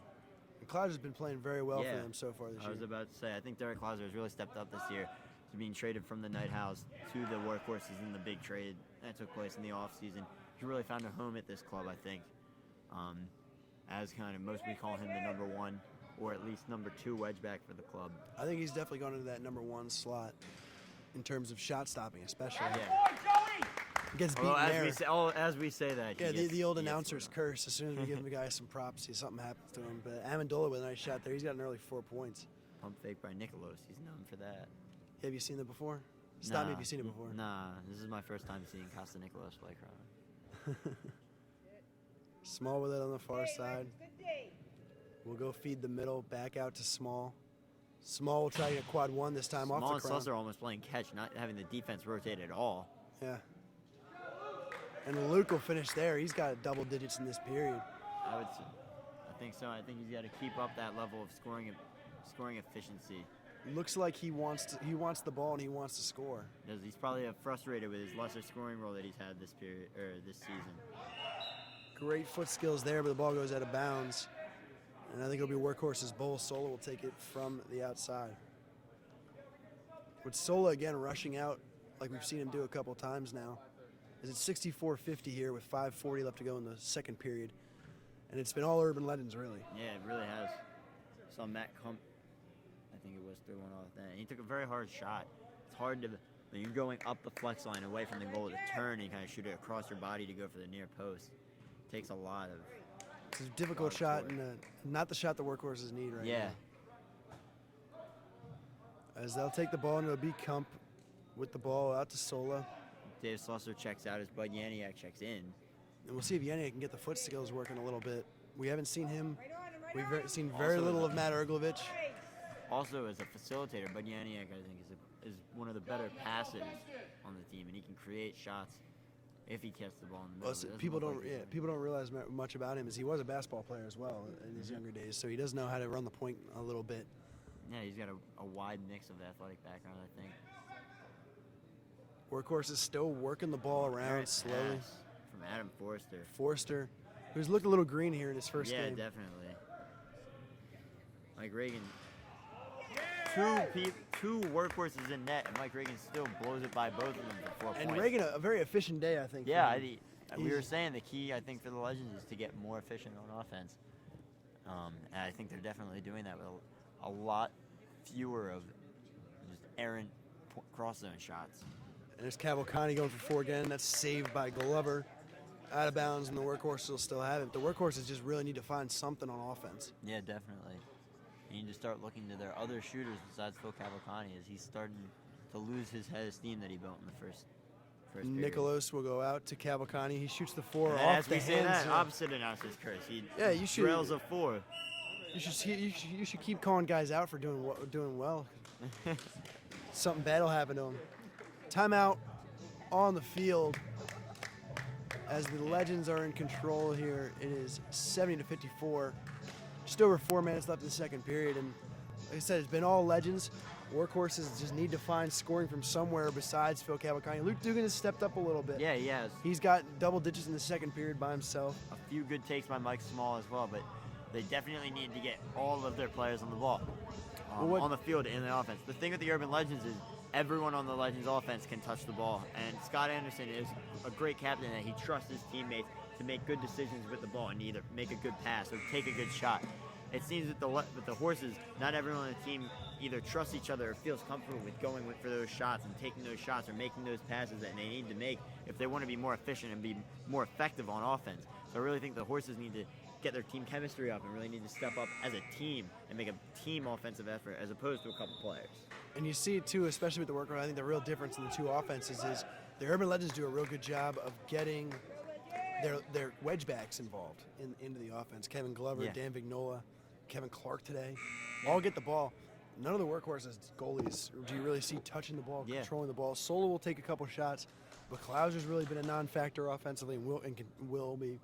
And Klauser's been playing very well for them so far this year. I was about to say, I think Derek Klauser has really stepped up this year to being traded from the Night House to the workhorses in the big trade that took place in the offseason. He really found a home at this club, I think. As kind of most we call him the number 1 or at least number 2 wedge back for the club. I think he's definitely going into that number 1 slot in terms of shot stopping, especially. Yeah. Gets beaten as we say that. Yeah, the old announcer's curse. As soon as we give the guy some props, something happens to him. But Amendola with a nice shot there. He's got an early 4 points. Pump fake by Nicholas. He's known for that. Have you seen that before? Stop me if you've seen it before. Nah, this is my first time seeing Costa Nicholas play Kronum. Small with it on the far side. We'll go feed the middle, back out to Small. Small will try to get quad 1 this time off the crown. Small and Slusser almost playing catch, not having the defense rotate at all. Yeah. And Luke will finish there. He's got double digits in this period. I think so. I think he's got to keep up that level of scoring efficiency. Looks like he wants the ball and he wants to score. He's probably frustrated with his lesser scoring role that he's had this season. Great foot skills there, but the ball goes out of bounds. And I think it'll be Workhorse's bowl. Sola will take it from the outside. With Sola again rushing out like we've seen him do a couple times now. It's 64-50 here with 5:40 left to go in the second period. And it's been all Urban Legends, really. Yeah, it really has. Saw Matt Kump, I think it was, threw one off that. He took a very hard shot. It's hard to, when you're going up the flex line away from the goal to turn and kind of shoot it across your body to go for the near post. It takes a lot of. It's a difficult shot and not the shot the Workhorses need right now. As they'll take the ball and it'll be Kump with the ball out to Sola. Dave Slusser checks out as Bud Yaniak checks in. And we'll see if Yaniak can get the foot skills working a little bit. We haven't seen him. We've seen very little of Matt Erglovich. also as a facilitator, but Yaniak, I think, is one of the better passers on the team, and he can create shots if he catches the ball in the middle. Well, people don't realize much about him is he was a basketball player as well in his younger days, so he does know how to run the point a little bit. Yeah, he's got a wide mix of athletic background, I think. Workhorse is still working the ball around slowly. From Adam Forster. Forster, who's looked a little green here in his first game. Yeah, definitely. Mike Reagan. Two workhorses in net, and Mike Reagan still blows it by both of them for 4 points. And Reagan, a very efficient day, I think. Yeah, we were saying the key, I think, for the Legends is to get more efficient on offense. And I think they're definitely doing that with a lot fewer of just errant cross-zone shots. And there's Cavalcante going for 4 again. That's saved by Glover. Out of bounds, and the Workhorses will still have it. The Workhorses just really need to find something on offense. Yeah, definitely. You need to start looking to their other shooters besides Phil Cavalcante, as he's starting to lose his head of steam that he built in the first period. Nicholas will go out to Cavalcante. He shoots the 4 and off as the we say hands. that, opposite announcer's curse. He you should. drills a 4. You should keep calling guys out for doing well. Something bad will happen to them. Timeout on the field as the Legends are in control here. It is 70-54. Just over 4 minutes left in the second period, and like I said, it's been all Legends. Workhorses just need to find scoring from somewhere besides Phil Cavalcante. Luke Dugan has stepped up a little bit. Yeah, he has. He's got double digits in the second period by himself. A few good takes by Mike Small as well, but they definitely need to get all of their players on the ball, on the field and in the offense. The thing with the Urban Legends is everyone on the Legends offense can touch the ball, and Scott Anderson is a great captain that he trusts his teammates to make good decisions with the ball and either make a good pass or take a good shot. It seems with the Horses, not everyone on the team either trusts each other or feels comfortable with going for those shots and taking those shots or making those passes that they need to make if they want to be more efficient and be more effective on offense. So I really think the Horses need to get their team chemistry up and really need to step up as a team and make a team offensive effort as opposed to a couple players. And you see it too, especially with the worker. I think the real difference in the two offenses is the Urban Legends do a real good job of getting their wedge backs involved into the offense. Kevin Glover, Dan Vignola, Kevin Clark today, all get the ball. None of the Workhorses goalies do you really see touching the ball, controlling the ball. Solo will take a couple shots, but Klauser's really been a non-factor offensively and will be.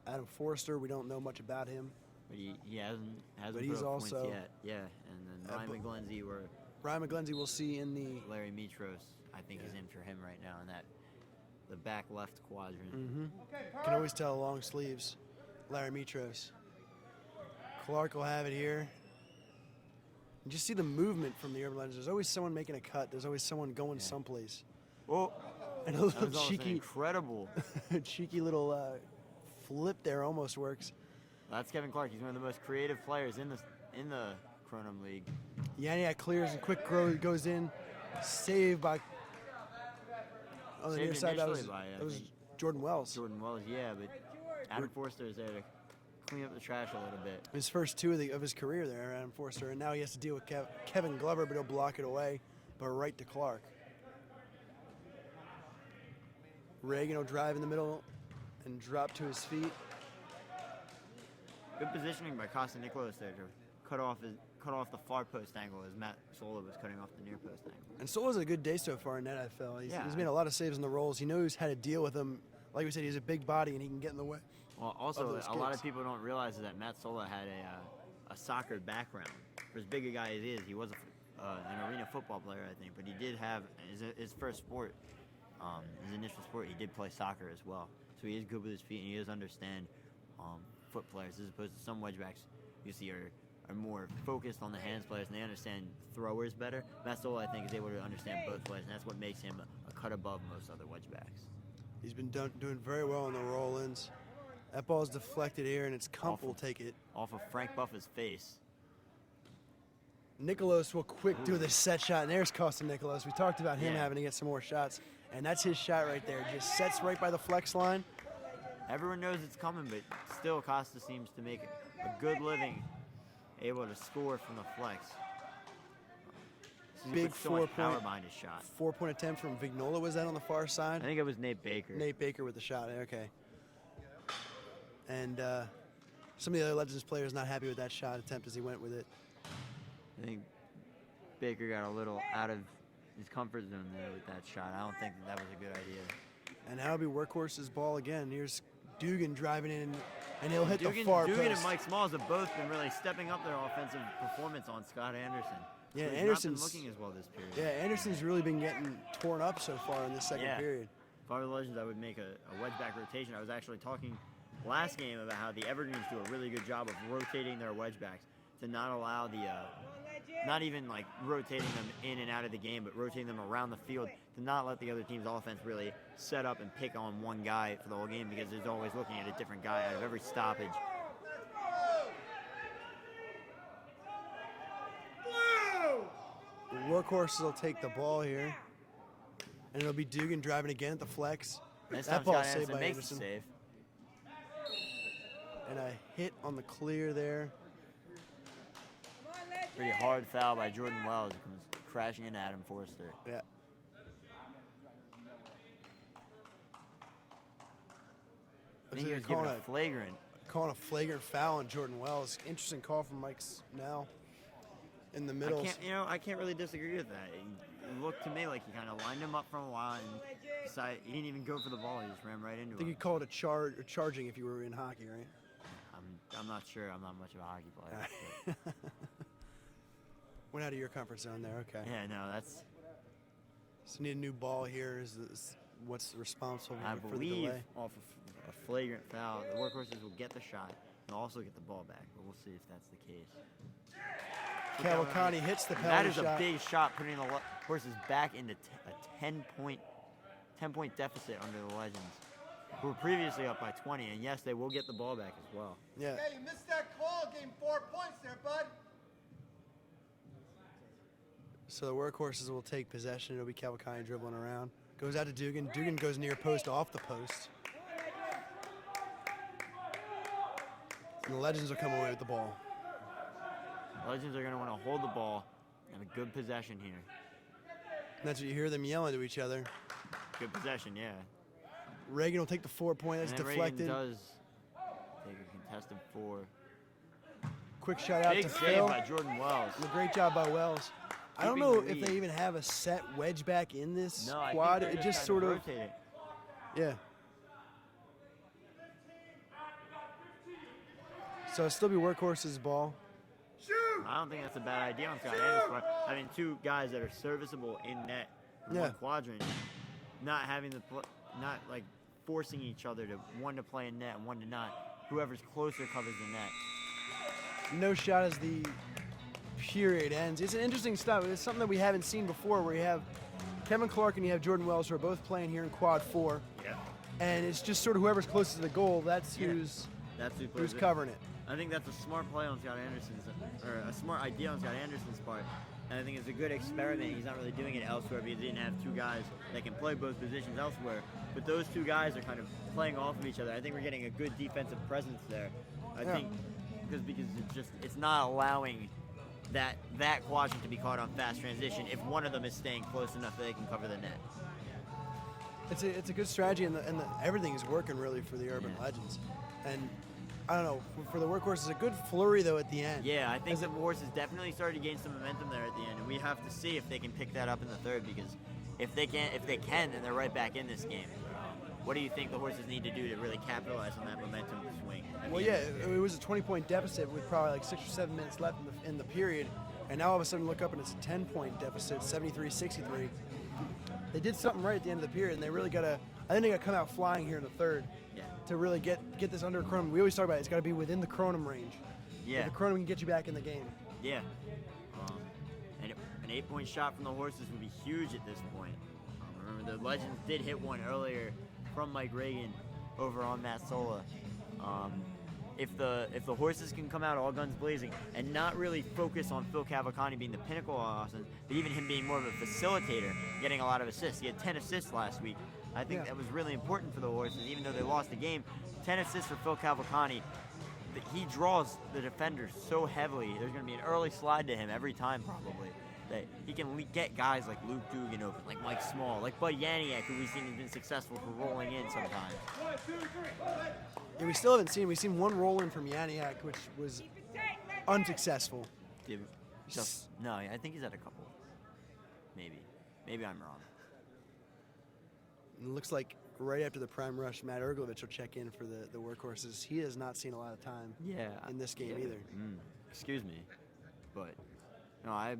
Adam Forster, we don't know much about him. But he hasn't but put he's up also, points yet. Yeah, and then Ryan McGlenzie Ryan McGlenzie we'll see in the... Larry Mitros, I think, is in for him right now in the back left quadrant. Mm-hmm. Can always tell long sleeves. Larry Mitros. Clark will have it here. And just see the movement from the Urban Legends. There's always someone making a cut. There's always someone going someplace. Oh, and a little cheeky, incredible, cheeky little flip there almost works. That's Kevin Clark. He's one of the most creative players in the Kronum League. Yaniak clears and quick goes in. Saved by on the near side. That was Jordan Wells. Jordan Wells, yeah, but Adam Forster is there to clean up the trash a little bit. His first 2 of his career there, Adam Forster, and now he has to deal with Kevin Glover, but he'll block it away, but right to Clark. Reagan will drive in the middle and drop to his feet. Good positioning by Costa Nicholas there to cut off the far post angle as Matt Sola was cutting off the near post angle. And Sola's a good day so far in net, I feel. He's made a lot of saves in the rolls. He knows how to deal with them. Like we said, he's a big body and he can get in the way. Well, also, a lot of people don't realize that Matt Sola had a soccer background. For as big a guy as he is, he was an arena football player, I think, but he did have his first sport, his initial sport, he did play soccer as well. So he is good with his feet and he does understand foot players, as opposed to some wedgebacks you see are more focused on the hands players and they understand throwers better. Matt Sola, I think, is able to understand both players, and that's what makes him a cut above most other wedgebacks. He's been doing very well on the roll-ins. That ball is deflected here, and it's Kump will take it. Off of Frank Buffa's face. Nicholas will quick do the set shot, and there's Costa Nicholas. We talked about him having to get some more shots, and that's his shot right there. Just sets right by the flex line. Everyone knows it's coming, but still Costa seems to make a good living able to score from the flex. Big so power behind his shot. 4-point attempt from Vignola. Was that on the far side? I think it was Nate Baker. Nate Baker with the shot. Okay. And some of the other Legends players not happy with that shot attempt as he went with it. I think Baker got a little out of his comfort zone there with that shot. I don't think that was a good idea. And that'll be Workhorse's ball again. Here's Dugan driving in, and he'll hit the far post. Dugan and Mike Smalls have both been really stepping up their offensive performance on Scott Anderson. Yeah, so he's Anderson's not been looking as well this period. Yeah, Anderson's really been getting torn up so far in the second period. If I were the Legends, I would make a wedge back rotation. I was actually talking last game about how the Evergreens do a really good job of rotating their wedge backs to not allow the, not even like rotating them in and out of the game, but rotating them around the field to not let the other team's offense really set up and pick on one guy for the whole game, because there's always looking at a different guy out of every stoppage. The Workhorses will take the ball here, and it'll be Dugan driving again at the flex. That ball Scott saved Anderson by makes Anderson. the save. And a hit on the clear there. Pretty hard foul by Jordan Wells. It comes crashing into Adam Forster. Yeah. I think he was given a flagrant. Calling a flagrant foul on Jordan Wells. Interesting call from Mike Snell in the middle. I can't really disagree with that. It looked to me like he kind of lined him up for a while and decided he didn't even go for the ball. He just ran right into I think him. you call it a charging if you were in hockey, right? I'm not sure. I'm not much of a hockey player. Went out of your comfort zone there. Okay. Yeah, no, that's. So need a new ball here. Is what's responsible I for the believe delay? off of a flagrant foul, the Workhorses will get the shot and also get the ball back, but we'll see if that's the case. Cavalcante hits the penalty That is shot. a big shot, putting the Horses back into a 10-point deficit under the Legends, who were previously up by 20, and yes, they will get the ball back as well. Yeah. Hey, you missed that call. Game 4 points there, bud. So the Workhorses will take possession. It'll be Cavalcante dribbling around. Goes out to Dugan. Dugan goes near post, off the post. And the Legends will come away with the ball. Legends are going to want to hold the ball and a good possession here. And that's what you hear them yelling to each other. Good possession, yeah. Reagan will take the 4-point. That's And then deflected. Reagan does take a contested 4. Quick shot out Big to save Phil. by Jordan Wells. And a great job by Wells. I don't Keeping know the if lead. they even have a set wedge back in this No, I quad. think It they're just trying sort to of, rotate it. yeah. So it'll still be Workhorse's ball. I don't think that's a bad idea on Scott Anderson. I mean, two guys that are serviceable in net, in Yeah. one quadrant, not having the, not like forcing each other to one to play in net and one to not. Whoever's closer covers the net. No shot as the period ends. It's an interesting stuff. It's something that we haven't seen before, where you have Kevin Clark and you have Jordan Wells, who are both playing here in quad 4. Yeah. And it's just sort of whoever's closest to the goal, that's Yeah. who's That's who plays it. covering it. I think that's a smart play on Scott Anderson's, or a smart idea on Scott Anderson's part. And I think it's a good experiment. He's not really doing it elsewhere because he didn't have two guys that can play both positions elsewhere. But those two guys are kind of playing off of each other. I think we're getting a good defensive presence there. I think because it's not allowing that quadrant to be caught on fast transition if one of them is staying close enough that they can cover the net. It's a good strategy, and everything is working really for the Urban Yeah. Legends. And I don't know, for the Workhorses, a good flurry though at the end. Yeah, I think the Horses definitely started to gain some momentum there at the end, and we have to see if they can pick that up in the third, because if they can, then they're right back in this game. What do you think the Horses need to do to really capitalize on that momentum swing? Well, yeah, it was a 20-point deficit with probably like 6 or 7 minutes left in the period, and now all of a sudden look up and it's a 10-point deficit, 73-63. They did something right at the end of the period, and they really I think they got to come out flying here in the third. Yeah. To really get this under Kronum. We always talk about it. It's got to be within the Kronum range. Yeah. The Kronum can get you back in the game. Yeah. And an 8-point shot from the Horses would be huge at this point. Remember, the Legends did hit one earlier from Mike Reagan over on Matt Sola. If the Horses can come out all guns blazing and not really focus on Phil Cavalcante being the pinnacle of offense, but even him being more of a facilitator, getting a lot of assists. He had 10 assists last week. I think that was really important for the Horses, even though they lost the game. 10 assists for Phil Cavalcante. He draws the defenders so heavily. There's going to be an early slide to him every time, probably. That he can get guys like Luke Dugan open, like Mike Small, like Bud Yaniak, who we've seen has been successful for rolling in sometimes. Yeah, we still haven't seen. We've seen one roll in from Yaniak, which was unsuccessful. No, I think he's had a couple. Maybe I'm wrong. It looks like right after the prime rush, Matt Erglovich will check in for the workhorses. He has not seen a lot of time in this game either. Excuse me, but no, I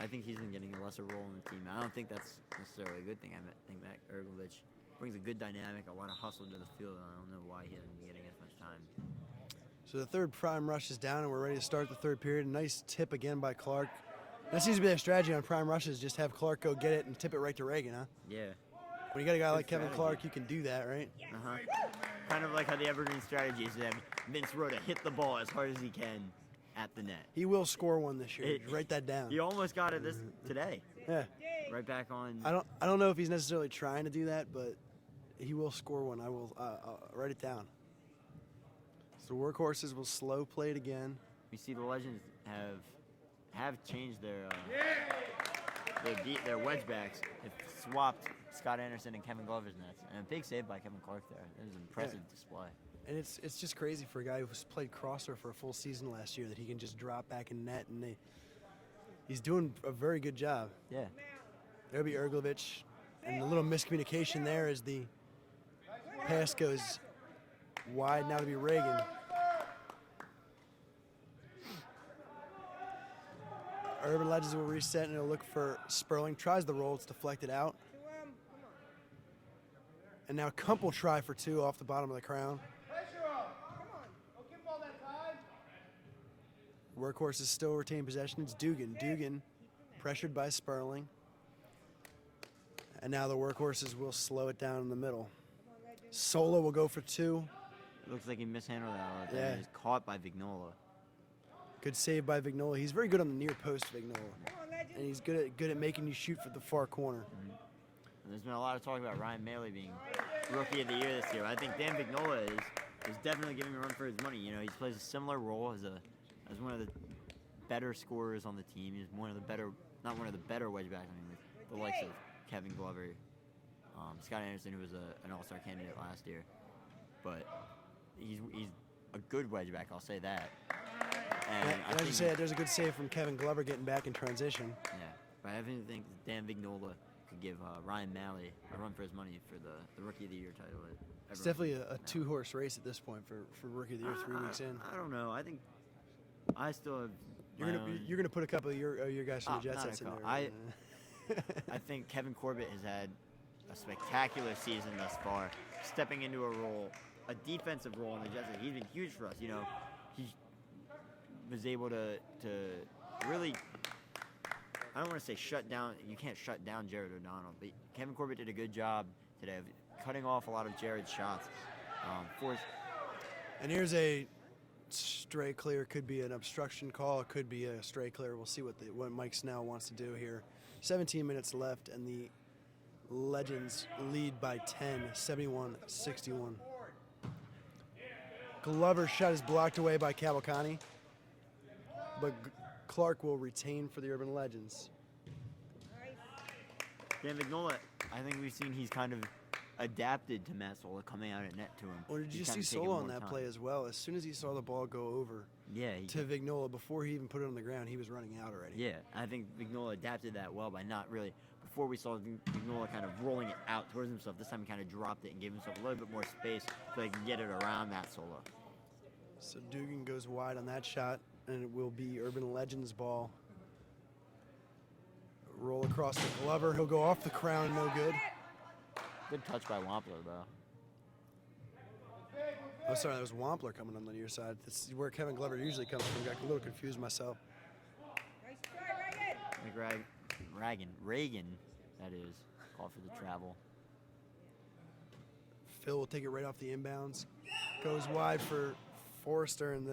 think he's been getting a lesser role in the team. I don't think that's necessarily a good thing. I think Matt Erglovich brings a good dynamic, a lot of hustle to the field, and I don't know why he hasn't been getting as much time. So the third prime rush is down, and we're ready to start the third period. A nice tip again by Clark. That seems to be a strategy on prime rushes, just have Clark go get it and tip it right to Reagan, huh? Yeah. When you got a guy Good like Kevin strategy. Clark, you can do that, right? Kind of like how the Evergreen strategy is to have Vince Rhoda hit the ball as hard as he can at the net. He will score one this year. Write that down. He almost got it today. Yeah. Right back on. I don't know if he's necessarily trying to do that, but he will score one. I will I'll write it down. So workhorses will slow play it again. We see the Legends have changed their wedge backs. They've swapped Scott Anderson and Kevin Glover's nets, and a big save by Kevin Clark there. It was an impressive display. And it's just crazy for a guy who's played crosser for a full season last year that he can just drop back in net, and he's doing a very good job. Yeah. There'll be Erglovich, and the little miscommunication there as the pass goes wide now to be Reagan. Urban Legends will reset, and he'll look for Sperling. Tries the roll, it's deflected out. And now Kump will try for two off the bottom of the crown. Workhorses still retain possession. It's Dugan. Dugan pressured by Sperling. And now the Workhorses will slow it down in the middle. Solo will go for two. It looks like he mishandled that right Yeah. there. He's caught by Vignola. Good save by Vignola. He's very good on the near post, Vignola. And he's good at making you shoot for the far corner. And there's been a lot of talk about Ryan Maley being Rookie of the Year this year. I think Dan Vignola is definitely giving a run for his money. You know, he plays a similar role as one of the better scorers on the team. He's not one of the better wedge backs. I mean, with the likes of Kevin Glover, Scott Anderson, who was an All-Star candidate last year. But he's a good wedge back, I'll say that. And As you said, there's a good save from Kevin Glover getting back in transition. Yeah, but I think Dan Vignola could give Ryan Maley a run for his money for the Rookie of the Year title. It's definitely a two-horse race at this point for Rookie of the Year 3 weeks in. I don't know. I think I still have. You're gonna put a couple of your guys from the Jet not Sets a in couple. there. I think Kevin Corbett has had a spectacular season thus far, stepping into a defensive role in the Jets. He's been huge for us. You know, he was able to really. I don't want to say shut down. You can't shut down Jared O'Donnell, but Kevin Corbett did a good job today of cutting off a lot of Jared's shots. And here's a stray clear. Could be an obstruction call. It could be a stray clear. We'll see what Mike Snell wants to do here. 17 minutes left, and the Legends lead by 10, 71-61. Glover's shot is blocked away by Cavalcante, but Clark will retain for the Urban Legends. Dan Vignola, I think we've seen he's kind of adapted to Matt Sola coming out at net to him. Or did you He's see kind of taken Sola on more that time. play as well? As soon as he saw the ball go over to Vignola, before he even put it on the ground, he was running out already. Yeah, I think Vignola adapted that well by not really. Before we saw Vignola kind of rolling it out towards himself, this time he kind of dropped it and gave himself a little bit more space so he can get it around Matt Sola. So Dugan goes wide on that shot, and it will be Urban Legends ball. Roll across the Glover. He'll go off the crown, no good. Good touch by Wampler, though. Oh, sorry, that was Wampler coming on the near side. This is where Kevin Glover usually comes from. Got a little confused myself. I think Reagan, that is, called for the travel. Phil will take it right off the inbounds. Goes wide for Forrester and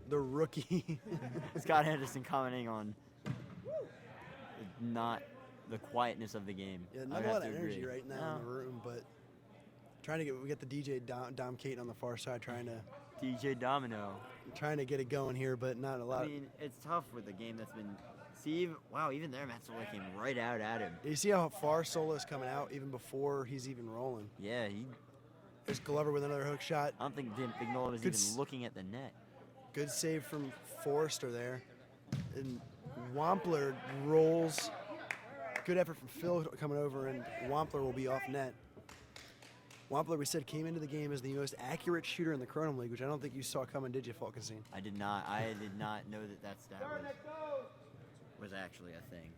the rookie. Scott Anderson commenting on not the quietness of the game. Yeah, I not would a have lot of to energy agree. right now in the room, but we got the DJ Dom Caton on the far side trying DJ Domino. to get it going here, but not a lot. I mean, it's tough with a game that's been. See, even there, Matt Sola came right out at him. You see how far Sola's coming out even before he's even rolling. Yeah, There's Glover with another hook shot. I don't think Vignola was Good even looking at the net. Good save from Forrester there. And Wampler rolls. Good effort from Phil coming over, and Wampler will be off net. Wampler, we said, came into the game as the most accurate shooter in the Kronum League, which I don't think you saw coming, did you, Falkenstein? I did not. I did not know that stat was actually a thing.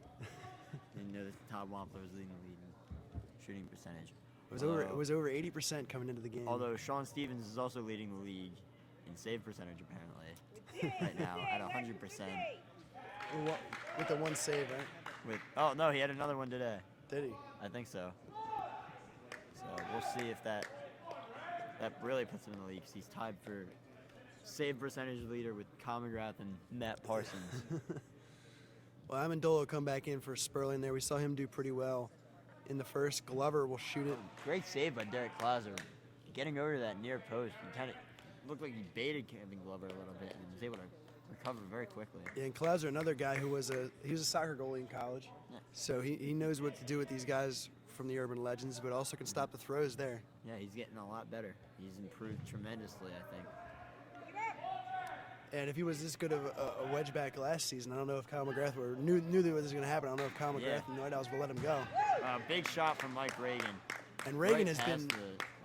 Didn't know that Todd Wampler was leading the lead in shooting percentage. It was over 80% coming into the game. Although Sean Stevens is also leading the league in save percentage apparently right now at 100%. With the one save, right? Oh no, he had another one today. Did he? I think so. So we'll see if that really puts him in the league, 'cause he's tied for save percentage leader with Kyle McGrath and Matt Parsons. Well, Amendola will come back in for Sperling there. We saw him do pretty well in the first. Glover will shoot it. Great save by Derek Clauser. Getting over to that near post, he kind of looked like he baited Kevin Glover a little bit and was able to recover very quickly. Yeah, and Clauser, another guy who was a soccer goalie in college. Yeah. So he knows what to do with these guys from the Urban Legends, but also can stop the throws there. Yeah, he's getting a lot better. He's improved tremendously, I think. And if he was this good of a wedge back last season, I don't know if Kyle McGrath knew that this was going to happen. I don't know if Kyle McGrath and White Owls will let him go. Big shot from Mike Reagan. And Reagan right has been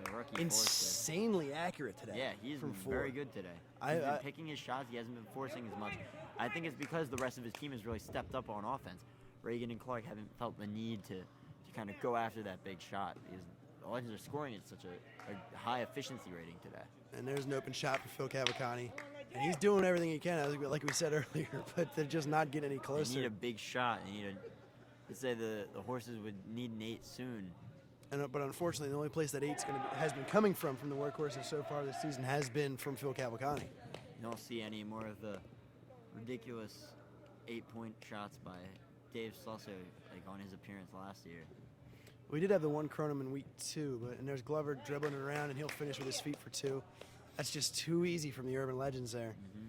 the rookie insanely accurate today. Yeah, he's been very good today. He's been picking his shots. He hasn't been forcing as much. I think it's because the rest of his team has really stepped up on offense. Reagan and Clark haven't felt the need to kind of go after that big shot because the Legends are scoring at such a high efficiency rating today. And there's an open shot for Phil Cavacani. And he's doing everything he can, like we said earlier, but they're just not getting any closer. They need a big shot. They need let's say the Horses would need an 8 soon. But unfortunately, the only place that 8's has been coming from the workhorses so far this season has been from Phil Cavacani. You don't see any more of the ridiculous 8-point shots by Dave Slusser like on his appearance last year. We did have the one Kronum in week 2, and there's Glover dribbling it around, and he'll finish with his feet for 2. That's just too easy from the Urban Legends there. Mm-hmm.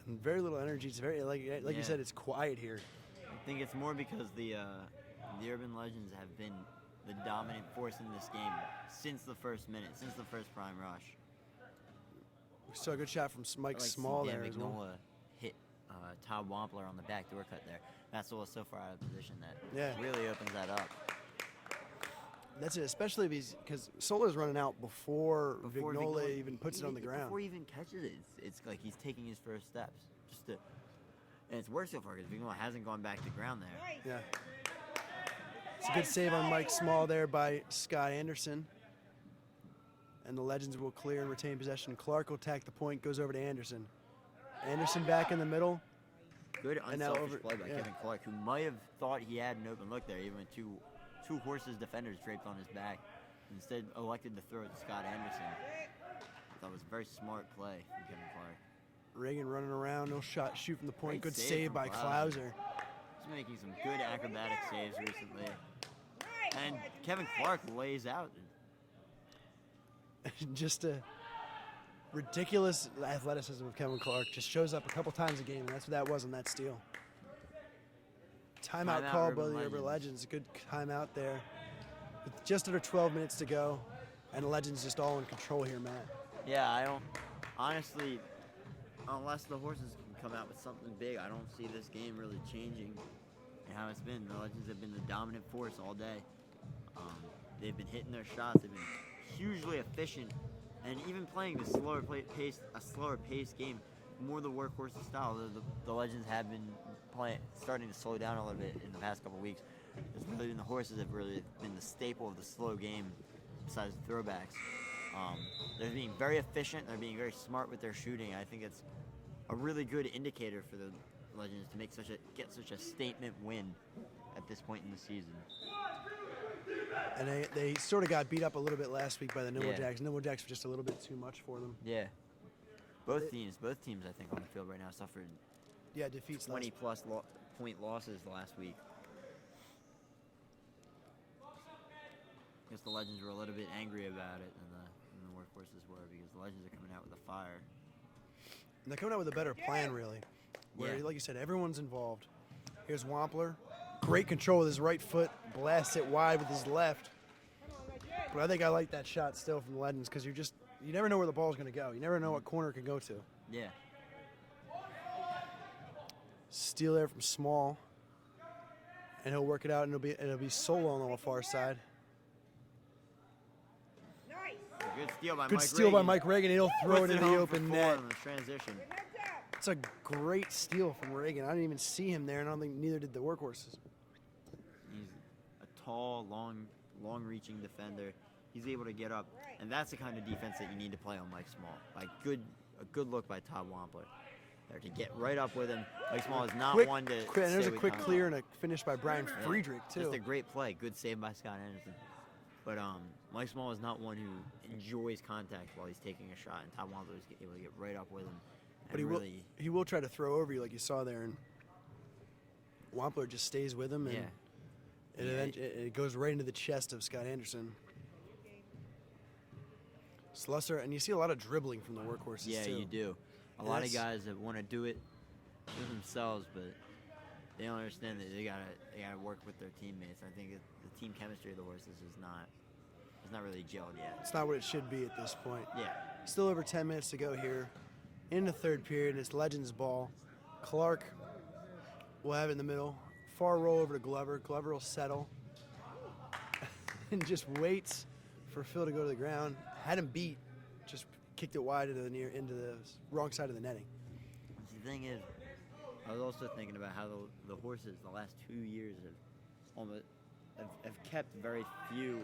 And very little energy. It's very like you said, it's quiet here. I think it's more because the Urban Legends have been the dominant force in this game since the first minute, since the first prime rush. We saw a good shot from Mike Small there as well. Magnola hit Todd Wampler on the backdoor cut there. That's so far out of position that really opens that up. That's it, especially because Solo's running out before Vignola even puts it on the ground. Before he even catches it, it's like he's taking his first steps. And it's worse so far because Vignola hasn't gone back to ground there. Yeah. It's a good save on Mike Small there by Scott Anderson. And the Legends will clear and retain possession. Clark will attack the point, goes over to Anderson. Anderson back in the middle. Good unselfish play by Kevin Clark, who might have thought he had an open look there, even with two Horses defenders draped on his back. Instead, elected to throw it to Scott Anderson. That was a very smart play from Kevin Clark. Reagan running around, no shoot from the point. Great Good save by Clauser. He's making some good acrobatic saves recently. And Kevin Clark lays out. Just a ridiculous athleticism of Kevin Clark. Just shows up a couple times a game, and that's what that was on that steal. Timeout call by the Urban Legends. Good timeout there. With just under 12 minutes to go, and the Legends just all in control here, Matt. Yeah, I don't, honestly, unless the Horses can come out with something big, I don't see this game really changing and how it's been. The Legends have been the dominant force all day. They've been hitting their shots. They've been hugely efficient, and even playing a slower paced game, more the workhorse style. The Legends have been starting to slow down a little bit in the past couple weeks. It's really been the Horses have really been the staple of the slow game, besides the Throwbacks. They're being very efficient. They're being very smart with their shooting. I think it's a really good indicator for the Legends to get such a statement win at this point in the season. And they sort of got beat up a little bit last week by the Nimble Jacks. Nimble Jacks were just a little bit too much for them. Yeah. Both teams, I think, on the field right now suffered defeats 20-plus point losses last week. I guess the Legends were a little bit angry about it than the Workhorses were, because the Legends are coming out with a fire. And they're coming out with a better plan, really. Where, like you said, everyone's involved. Here's Wampler. Great control with his right foot. Blasts it wide with his left. But I think I like that shot still from the Legends, because you never know where the ball's going to go. You never know what corner it can go to. Yeah. Steal there from Small. And he'll work it out, and it'll be Solo on the far side. Good steal by Good Mike steal Reagan. by Mike Reagan. He'll throw it Puts into the home for open 4 net. on the transition. It's a great steal from Reagan. I didn't even see him there, and I don't think neither did the Workhorses. He's a tall, long-reaching defender. He's able to get up, and that's the kind of defense that you need to play on Mike Small. Like a good look by Todd Wampler there to get right up with him. Mike Small is not one to. And there's stay a with quick contact. clear and a finish by Brian Friedrich too. Just a great play. Good save by Scott Anderson. But Mike Small is not one who enjoys contact while he's taking a shot, and Todd Wampler is able to get right up with him. But he will try to throw over you like you saw there, and Wampler just stays with him, and it goes right into the chest of Scott Anderson. Slusser, and you see a lot of dribbling from the Workhorses Yeah, too. you do. A lot of guys that want to do it themselves, but they don't understand that they gotta work with their teammates. I think the team chemistry of the horses is not really gelled yet. It's not what it should be at this point. Yeah. Still over 10 minutes to go here in the third period. It's Legends ball. Clark will have it in the middle. Far roll over to Glover. Glover will settle and just waits for Phil to go to the ground. Had him beat, just kicked it wide into the wrong side of the netting. The thing is, I was also thinking about how the horses the last 2 years have kept very few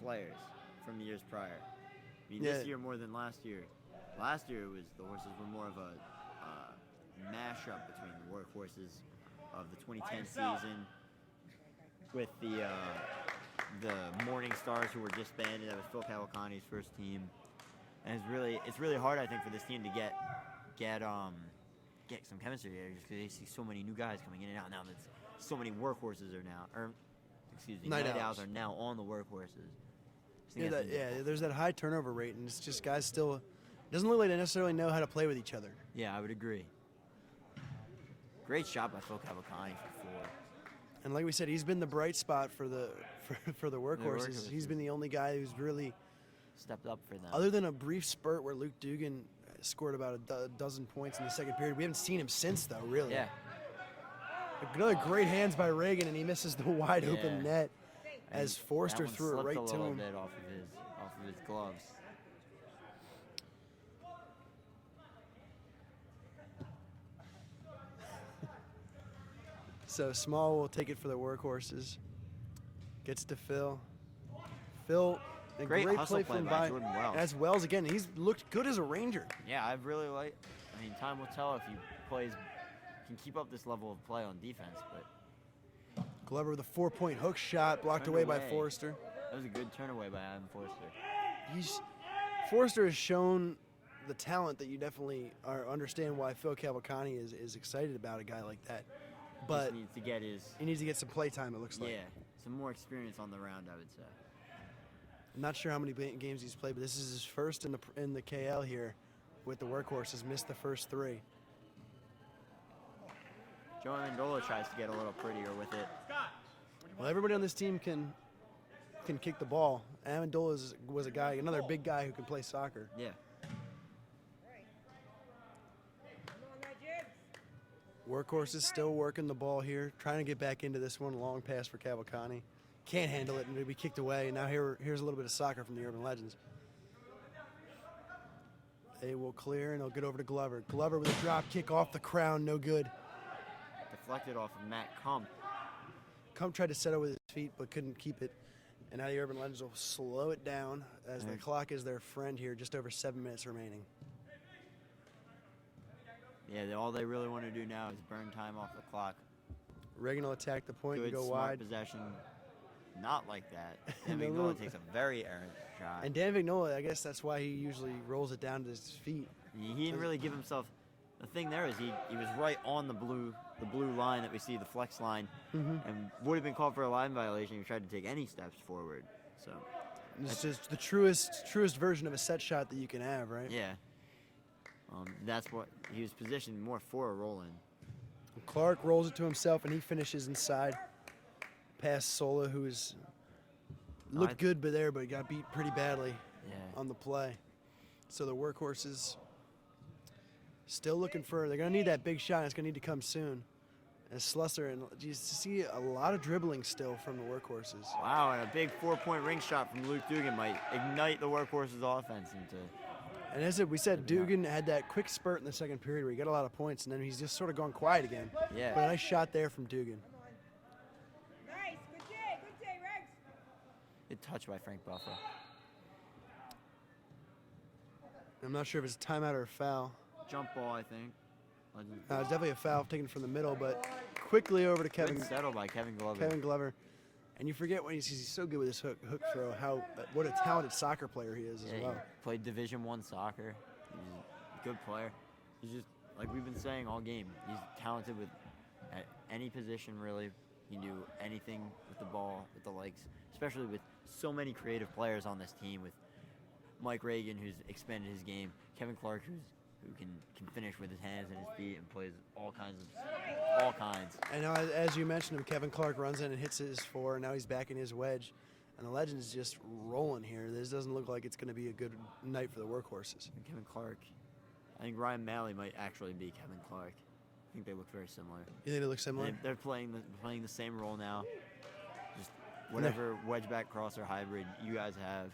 players from the years prior. I mean, this year more than last year. Last year the horses were more of a mashup between the workhorses of the 2010 season with the Morning Stars who were disbanded. That was Phil Cavalcani's first team, and it's really hard, I think, for this team to get some chemistry here, just because they see so many new guys coming in and out now. That so many workhorses are now, night owls are now on the workhorses. There's that high turnover rate, and it's just guys still doesn't look like they necessarily know how to play with each other. Yeah, I would agree. Great shot by Phil Cavalcani for 4. And like we said, he's been the bright spot for the workhorses. He's been the only guy who's really stepped up for them. Other than a brief spurt where Luke Dugan scored about a dozen points in the second period, we haven't seen him since, though, really. Yeah. Another great hands by Reagan, and he misses the wide open net as Forster threw it right to him. A little bit off of his gloves. So Small will take it for the workhorses. Gets to Phil. Phil, a great play from by Jordan Wells. As Wells again, he's looked good as a Ranger. Yeah, I've really liked. I mean, time will tell if he can keep up this level of play on defense. But Glover with a 4-point hook shot blocked away by Forster. That was a good turn away by Adam Forster. Forster has shown the talent that you definitely understand why Phil Cavalcani is excited about a guy like that. But he needs to get some play time, it looks like. Yeah, some more experience on the round, I would say. I'm not sure how many games he's played, but this is his first in the KL here with the workhorses. Missed the first 3. Joe Amendola tries to get a little prettier with it. Well, everybody on this team can kick the ball. Amendola was another big guy who can play soccer. Yeah. Workhorses still working the ball here, trying to get back into this one. Long pass for Cavalcani. Can't handle it, and it'll be kicked away. And now here's a little bit of soccer from the Urban Legends. They will clear, and they'll get over to Glover. Glover with a drop kick off the crown, no good. Deflected off of Matt Kump. Kump tried to settle with his feet, but couldn't keep it. And now the Urban Legends will slow it down as the clock is their friend here, just over 7 minutes remaining. Yeah, all they really want to do now is burn time off the clock. Reagan will attack the point and go smart wide. Possession, not like that. Dan Vignola takes a very errant shot. And Dan Vignola, I guess that's why he usually rolls it down to his feet. He didn't really give himself. The thing there is he was right on the blue line that we see, the flex line, and would have been called for a line violation if he tried to take any steps forward. So it's just the truest version of a set shot that you can have, right? Yeah. That's what he was positioned more for a roll-in. Clark rolls it to himself, and he finishes inside. Past Sola, who's looked good but he got beat pretty badly on the play. So the workhorses Still looking for, they're going to need that big shot. It's going to need to come soon. As Slusser, and you see a lot of dribbling still from the Workhorses. Wow, and a big 4-point ring shot from Luke Dugan might ignite the Workhorses offense into. And as we said, Dugan had that quick spurt in the second period where he got a lot of points, and then he's just sort of gone quiet again. Yeah. But a nice shot there from Dugan. Nice. Good day, Rex. Good touch by Frank Buffa. I'm not sure if it's a timeout or a foul. Jump ball, I think. It's definitely a foul taken from the middle, but quickly over to Kevin. Good settle by Kevin Glover. Kevin Glover. And you forget when he's so good with his hook throw, what a talented soccer player he is as well. He played Division I soccer. He's a good player. He's just, like we've been saying all game, he's talented at any position, really. He knew anything with the ball, with the legs, especially with so many creative players on this team, with Mike Reagan, who's expanded his game, Kevin Clark, who can finish with his hands and his feet and plays all kinds. And now, as you mentioned, Kevin Clark runs in and hits his four, and now he's back in his wedge. And the Legends just rolling here. This doesn't look like it's going to be a good night for the Workhorses. And Kevin Clark, I think Ryan Malley might actually be Kevin Clark. I think they look very similar. You think they look similar? They're playing the same role now. Just whatever wedge back crosser hybrid you guys have.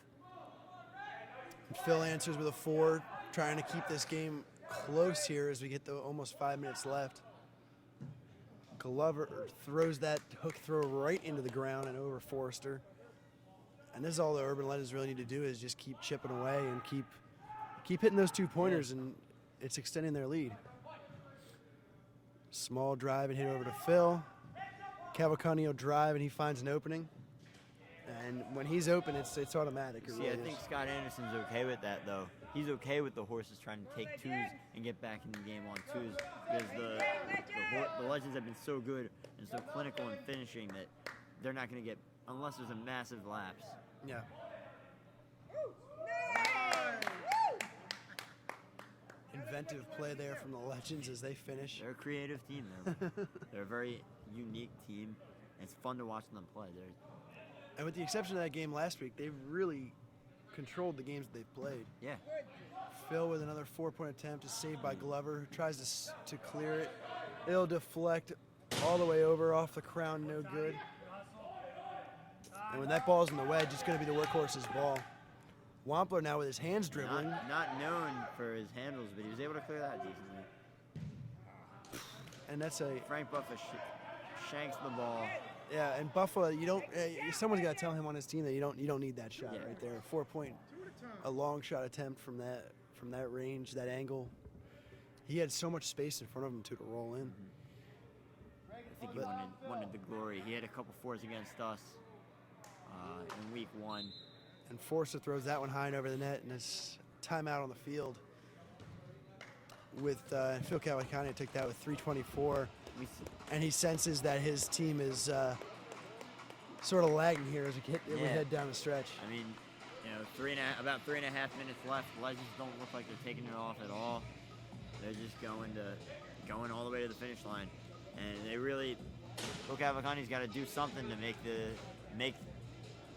And Phil answers with a 4, trying to keep this game close here as we get to almost 5 minutes left. Glover throws that hook throw right into the ground and over Forrester. And this is all the Urban Legends really need to do is just keep chipping away and keep hitting those 2-pointers, and it's extending their lead. Small drive and hit over to Phil. Cavalcante will drive and he finds an opening. And when he's open, it's automatic. It See, really I think is. Scott Anderson's okay with that, though. He's okay with the Horses trying to take twos and get back in the game on twos, because the Legends have been so good and so clinical in finishing that they're not going to get, unless there's a massive lapse. Yeah. Inventive play there from the Legends as they finish. They're a creative team. They're a very unique team. It's fun to watch them play. And with the exception of that game last week, they've really controlled the games that they've played. Yeah. Phil with another 4-point attempt is saved by Glover, who tries to clear it. It'll deflect all the way over off the crown, no good. And when that ball's in the wedge, it's going to be the Workhorse's ball. Wampler now with his hands dribbling. Not known for his handles, but he was able to clear that decently. And that's a... Frank Buffa shanks the ball. Yeah, and Buffalo, you don't. Someone's got to tell him on his team that you don't need that shot right there. 4-point, a long shot attempt from that range, that angle. He had so much space in front of him to roll in. I think he wanted the glory. He had a couple fours against us in week 1. And Forster throws that one high and over the net, and it's timeout on the field. With Phil Cavalcante took that with 3:24. And he senses that his team is sort of lagging here as we head down the stretch. I mean, about 3.5 minutes left. Legends don't look like they're taking it off at all. They're just going all the way to the finish line, and they really, Phil Cavalcante's got to do something to make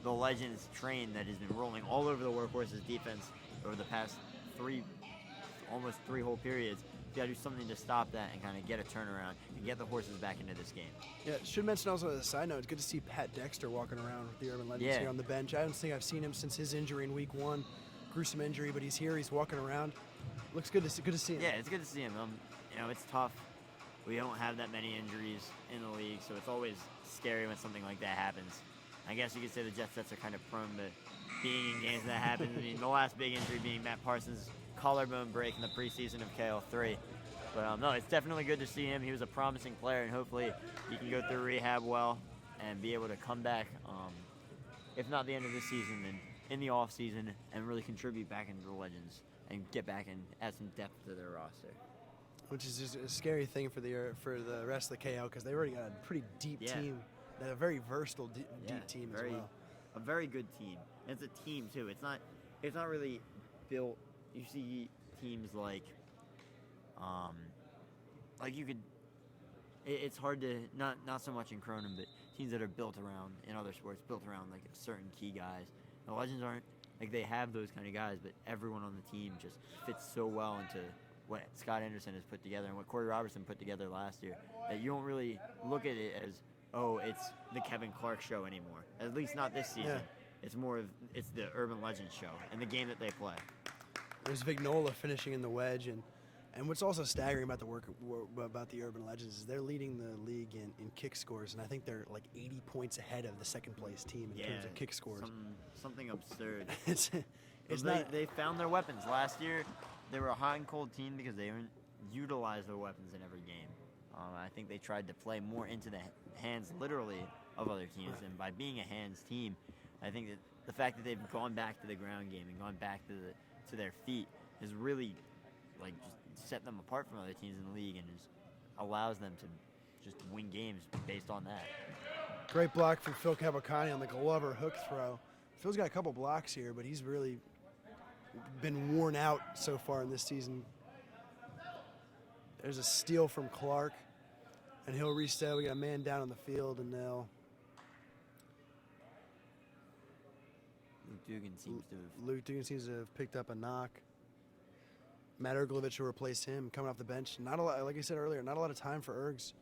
the Legends train that has been rolling all over the Workhorses defense over the past almost three whole periods. You got to do something to stop that and kind of get a turnaround and get the Horses back into this game. Yeah, should mention also as a side note, it's good to see Pat Dexter walking around with the Urban Legends here on the bench. I don't think I've seen him since his injury in week 1, gruesome injury, but he's here, he's walking around. Looks good to see him. Yeah, it's good to see him. It's tough. We don't have that many injuries in the league, so it's always scary when something like that happens. I guess you could say the Jet Sets are kind of prone to being in games that happen. I mean, the last big injury being Matt Parsons' collarbone break in the preseason of KL3. But no, it's definitely good to see him. He was a promising player, and hopefully he can go through rehab well and be able to come back, if not the end of the season, then in the off season, and really contribute back into the Legends and get back and add some depth to their roster. Which is just a scary thing for the rest of the KL, because they already got a pretty deep team, and a very versatile deep team as well. A very good team. And it's a team too. It's not really built. You see teams like you could. It's hard to not so much in Kronum, but teams that are built around in other sports, built around like certain key guys. The Legends aren't like they have those kind of guys, but everyone on the team just fits so well into what Scott Anderson has put together and what Corey Robertson put together last year, that you don't really look at it as, oh, it's the Kevin Clark show anymore. At least not this season. Yeah. It's more of it's the Urban Legends show and the game that they play. There's Vignola finishing in the wedge, and what's also staggering about about the Urban Legends is they're leading the league in kick scores, and I think they're like 80 points ahead of the second place team in terms of kick scores. Something absurd. They found their weapons. Last year, they were a hot and cold team because they didn't utilize their weapons in every game. I think they tried to play more into the hands, literally, of other teams, and by being a hands team, I think that the fact that they've gone back to the ground game and gone back to their feet has really like just set them apart from other teams in the league and just allows them to just win games based on that. Great block from Phil Cavalcante on the Glover hook throw. Phil's got a couple blocks here, but he's really been worn out so far in this season. There's a steal from Clark, and he'll reset. We got a man down on the field, and now Luke Dugan seems to have picked up a knock. Matt Erglovich will replace him, coming off the bench. Not a lot, like I said earlier, not a lot of time for Ergs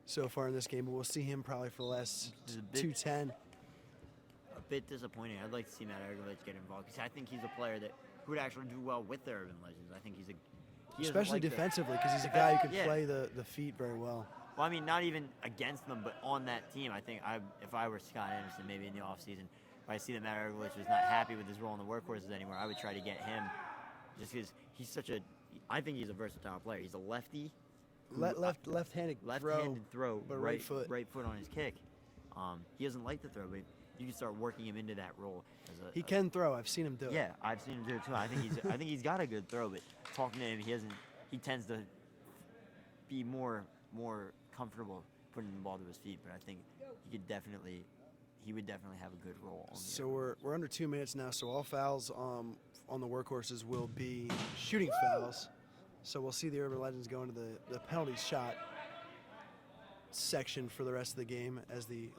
so far in this game, but we'll see him probably for the last 2:10. A bit disappointing. I'd like to see Matt Erglovich get involved because I think he's a player that would actually do well with the Urban Legends. I think especially defensively, because he's a guy who can play the feet very well. Well, I mean, not even against them, but on that team. I think if I were Scott Anderson, maybe in the offseason, if I see that Matt Erglovich was not happy with his role in the workhorses anymore, I would try to get him just because he's I think he's a versatile player. He's a lefty. Left-handed throw, but right foot on his kick. He doesn't like to throw, but you can start working him into that role. He can throw. I've seen him do it. Yeah, I've seen him do it too. I think he's got a good throw, but talking to him, he tends to be more comfortable putting the ball to his feet. But I think he would definitely have a good role. So we're under 2 minutes now. So all fouls on the workhorses will be shooting fouls. So we'll see the Urban Legends go into the penalty shot section for the rest of the game, as the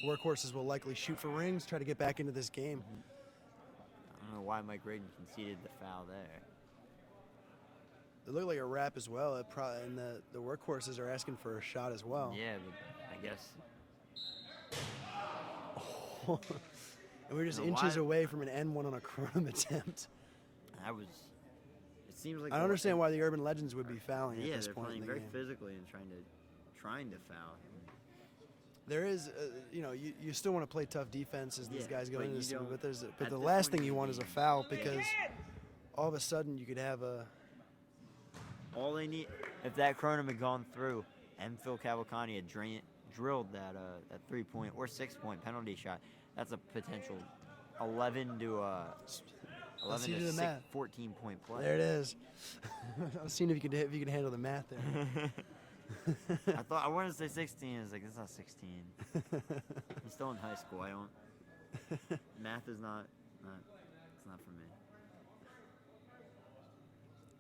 workhorses will likely shoot for rings, try to get back into this game. I don't know why Mike Braden conceded the foul there. It looked like a wrap as well, and the workhorses are asking for a shot as well. Yeah, but I guess. And we're just inches away from an N1 on a Kronum attempt. It seems like. I don't understand why the Urban Legends would be fouling at this point in the game. Yeah, they're playing very physically and trying to foul. There is, you still want to play tough defense as these guys go into this, but the this last point thing you want is a foul, because all of a sudden you could have a. All they need, if that Kronum had gone through and Phil Cavalcante had drilled that 3-point or 6-point penalty shot, that's a potential 11 to 6, 14-point play. There it is. I was seeing if you could handle the math there. I wanted to say 16. I was like, that's not 16. I'm still in high school. Math is not. It's not for me.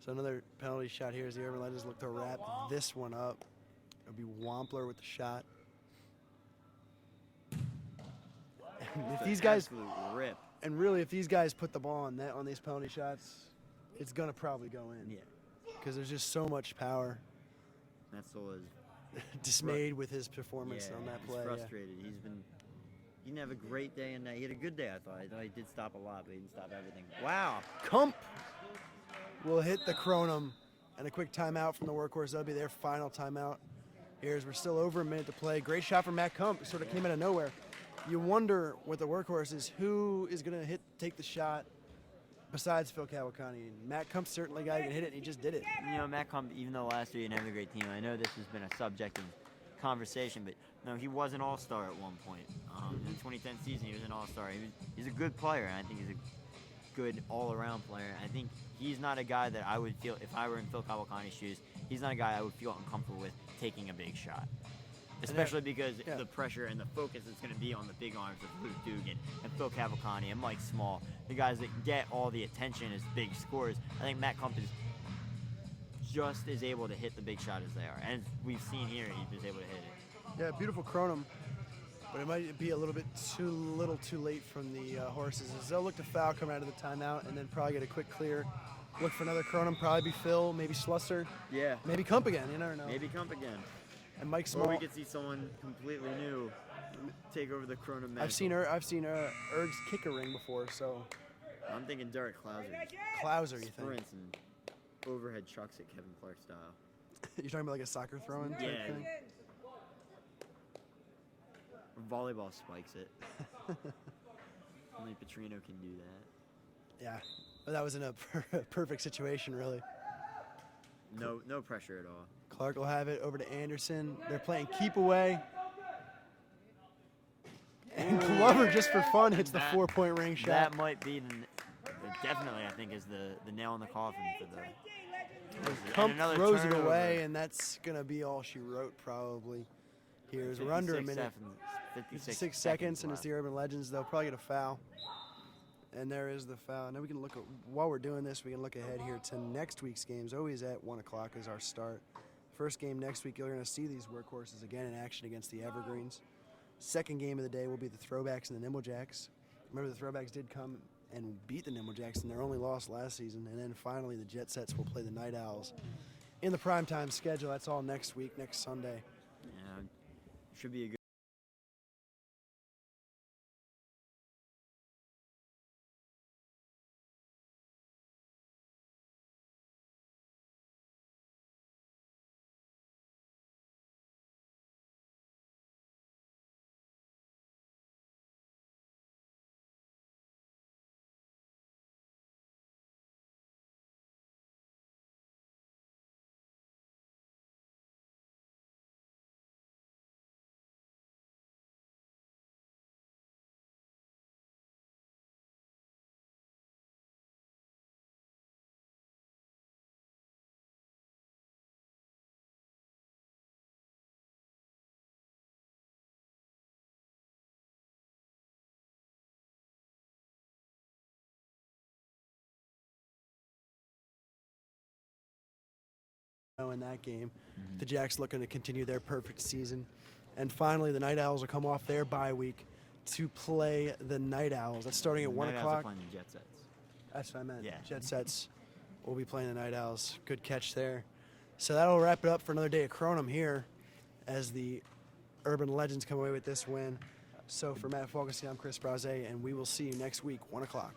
So another penalty shot here as the Urban Legends look to wrap this one up. It'll be Wampler with the shot. If these guys rip. And really, if these guys put the ball on these penalty shots, it's gonna probably go in. Yeah. Because there's just so much power. Metzel is dismayed with his performance on that play. He's frustrated. He didn't have a great day, and he had a good day. I thought he did stop a lot, but he didn't stop everything. Wow. Kump will hit the Kronum, and a quick timeout from the workhorse. That'll be their final timeout. Here's we're still over a minute to play. Great shot from Matt Kump. It sort of came out of nowhere. You wonder with the workhorses who is going to take the shot besides Phil Cavalcante. And Matt Kump's certainly a guy who can hit it, and he just did it. Matt Kump, even though last year he didn't have a great team, I know this has been a subject of conversation, but no, he was an all-star at one point. In the 2010 season, he was an all-star. He's a good player, and I think he's a good all-around player. I think he's not a guy that I would feel, if I were in Phil Cavalcante's shoes, he's not a guy I would feel uncomfortable with taking a big shot. Especially because the pressure and the focus is going to be on the big arms of Luke Dugan and Phil Cavalcante and Mike Small, the guys that get all the attention as big scorers. I think Matt Kump is just as able to hit the big shot as they are. And as we've seen here, he was able to hit it. Yeah, beautiful Kronum, but it might be a little bit too late from the horses. As they'll look to foul, come out of the timeout, and then probably get a quick clear Look for another Kronum, probably be Phil, maybe Slusser, Yeah. maybe Kump again. You never know. Maybe Kump again. And Mike Or Small. we could see someone completely new take over the Kronum mantle. I've seen Erg's kick a ring before, so I'm thinking Derek Klauser. Klauser, you think? Sprints and overhead chucks at Kevin Clark style. You're talking about like a soccer throwing type Yeah. thing? Volleyball spikes it. Only Petrino can do that. Yeah, but that was in a perfect situation, really. No pressure at all. Clark will have it over to Anderson. They're playing keep away. And Glover, just for fun, hits the 4-point ring shot. That might be definitely, I think, is the nail in the coffin for the. Kump another throws it turnover. away, and that's going to be all she wrote, probably. Here, as we're under a 56 minute. seconds- 56 seconds, and it's left. the Urban Legends. They'll probably get a foul. And there is the foul. Now we can look at, while we're doing this, we can look ahead here to next week's games. Always at 1 o'clock is our start. First game next week, you're going to see these workhorses again in action against the Evergreens. Second game of the day will be the Throwbacks and the Nimble Jacks. Remember, the Throwbacks did come and beat the Nimble Jacks in their only loss last season. And then finally, the Jet Sets will play the Night Owls in the primetime schedule. That's all next week, next Sunday. Yeah, should be a good. In that game. The Jacks looking to continue their perfect season. And finally, the Night Owls will come off their bye week to play the Night Owls. That's starting at 1 Night Owls are o'clock. playing the Jet Sets. That's what I meant. Yeah. Jet Sets will be playing the Night Owls. Good catch there. So that'll wrap it up for another day of Kronum here as the Urban Legends come away with this win. So for Matt Fogarty, I'm Chris Braze, and we will see you next week, 1 o'clock.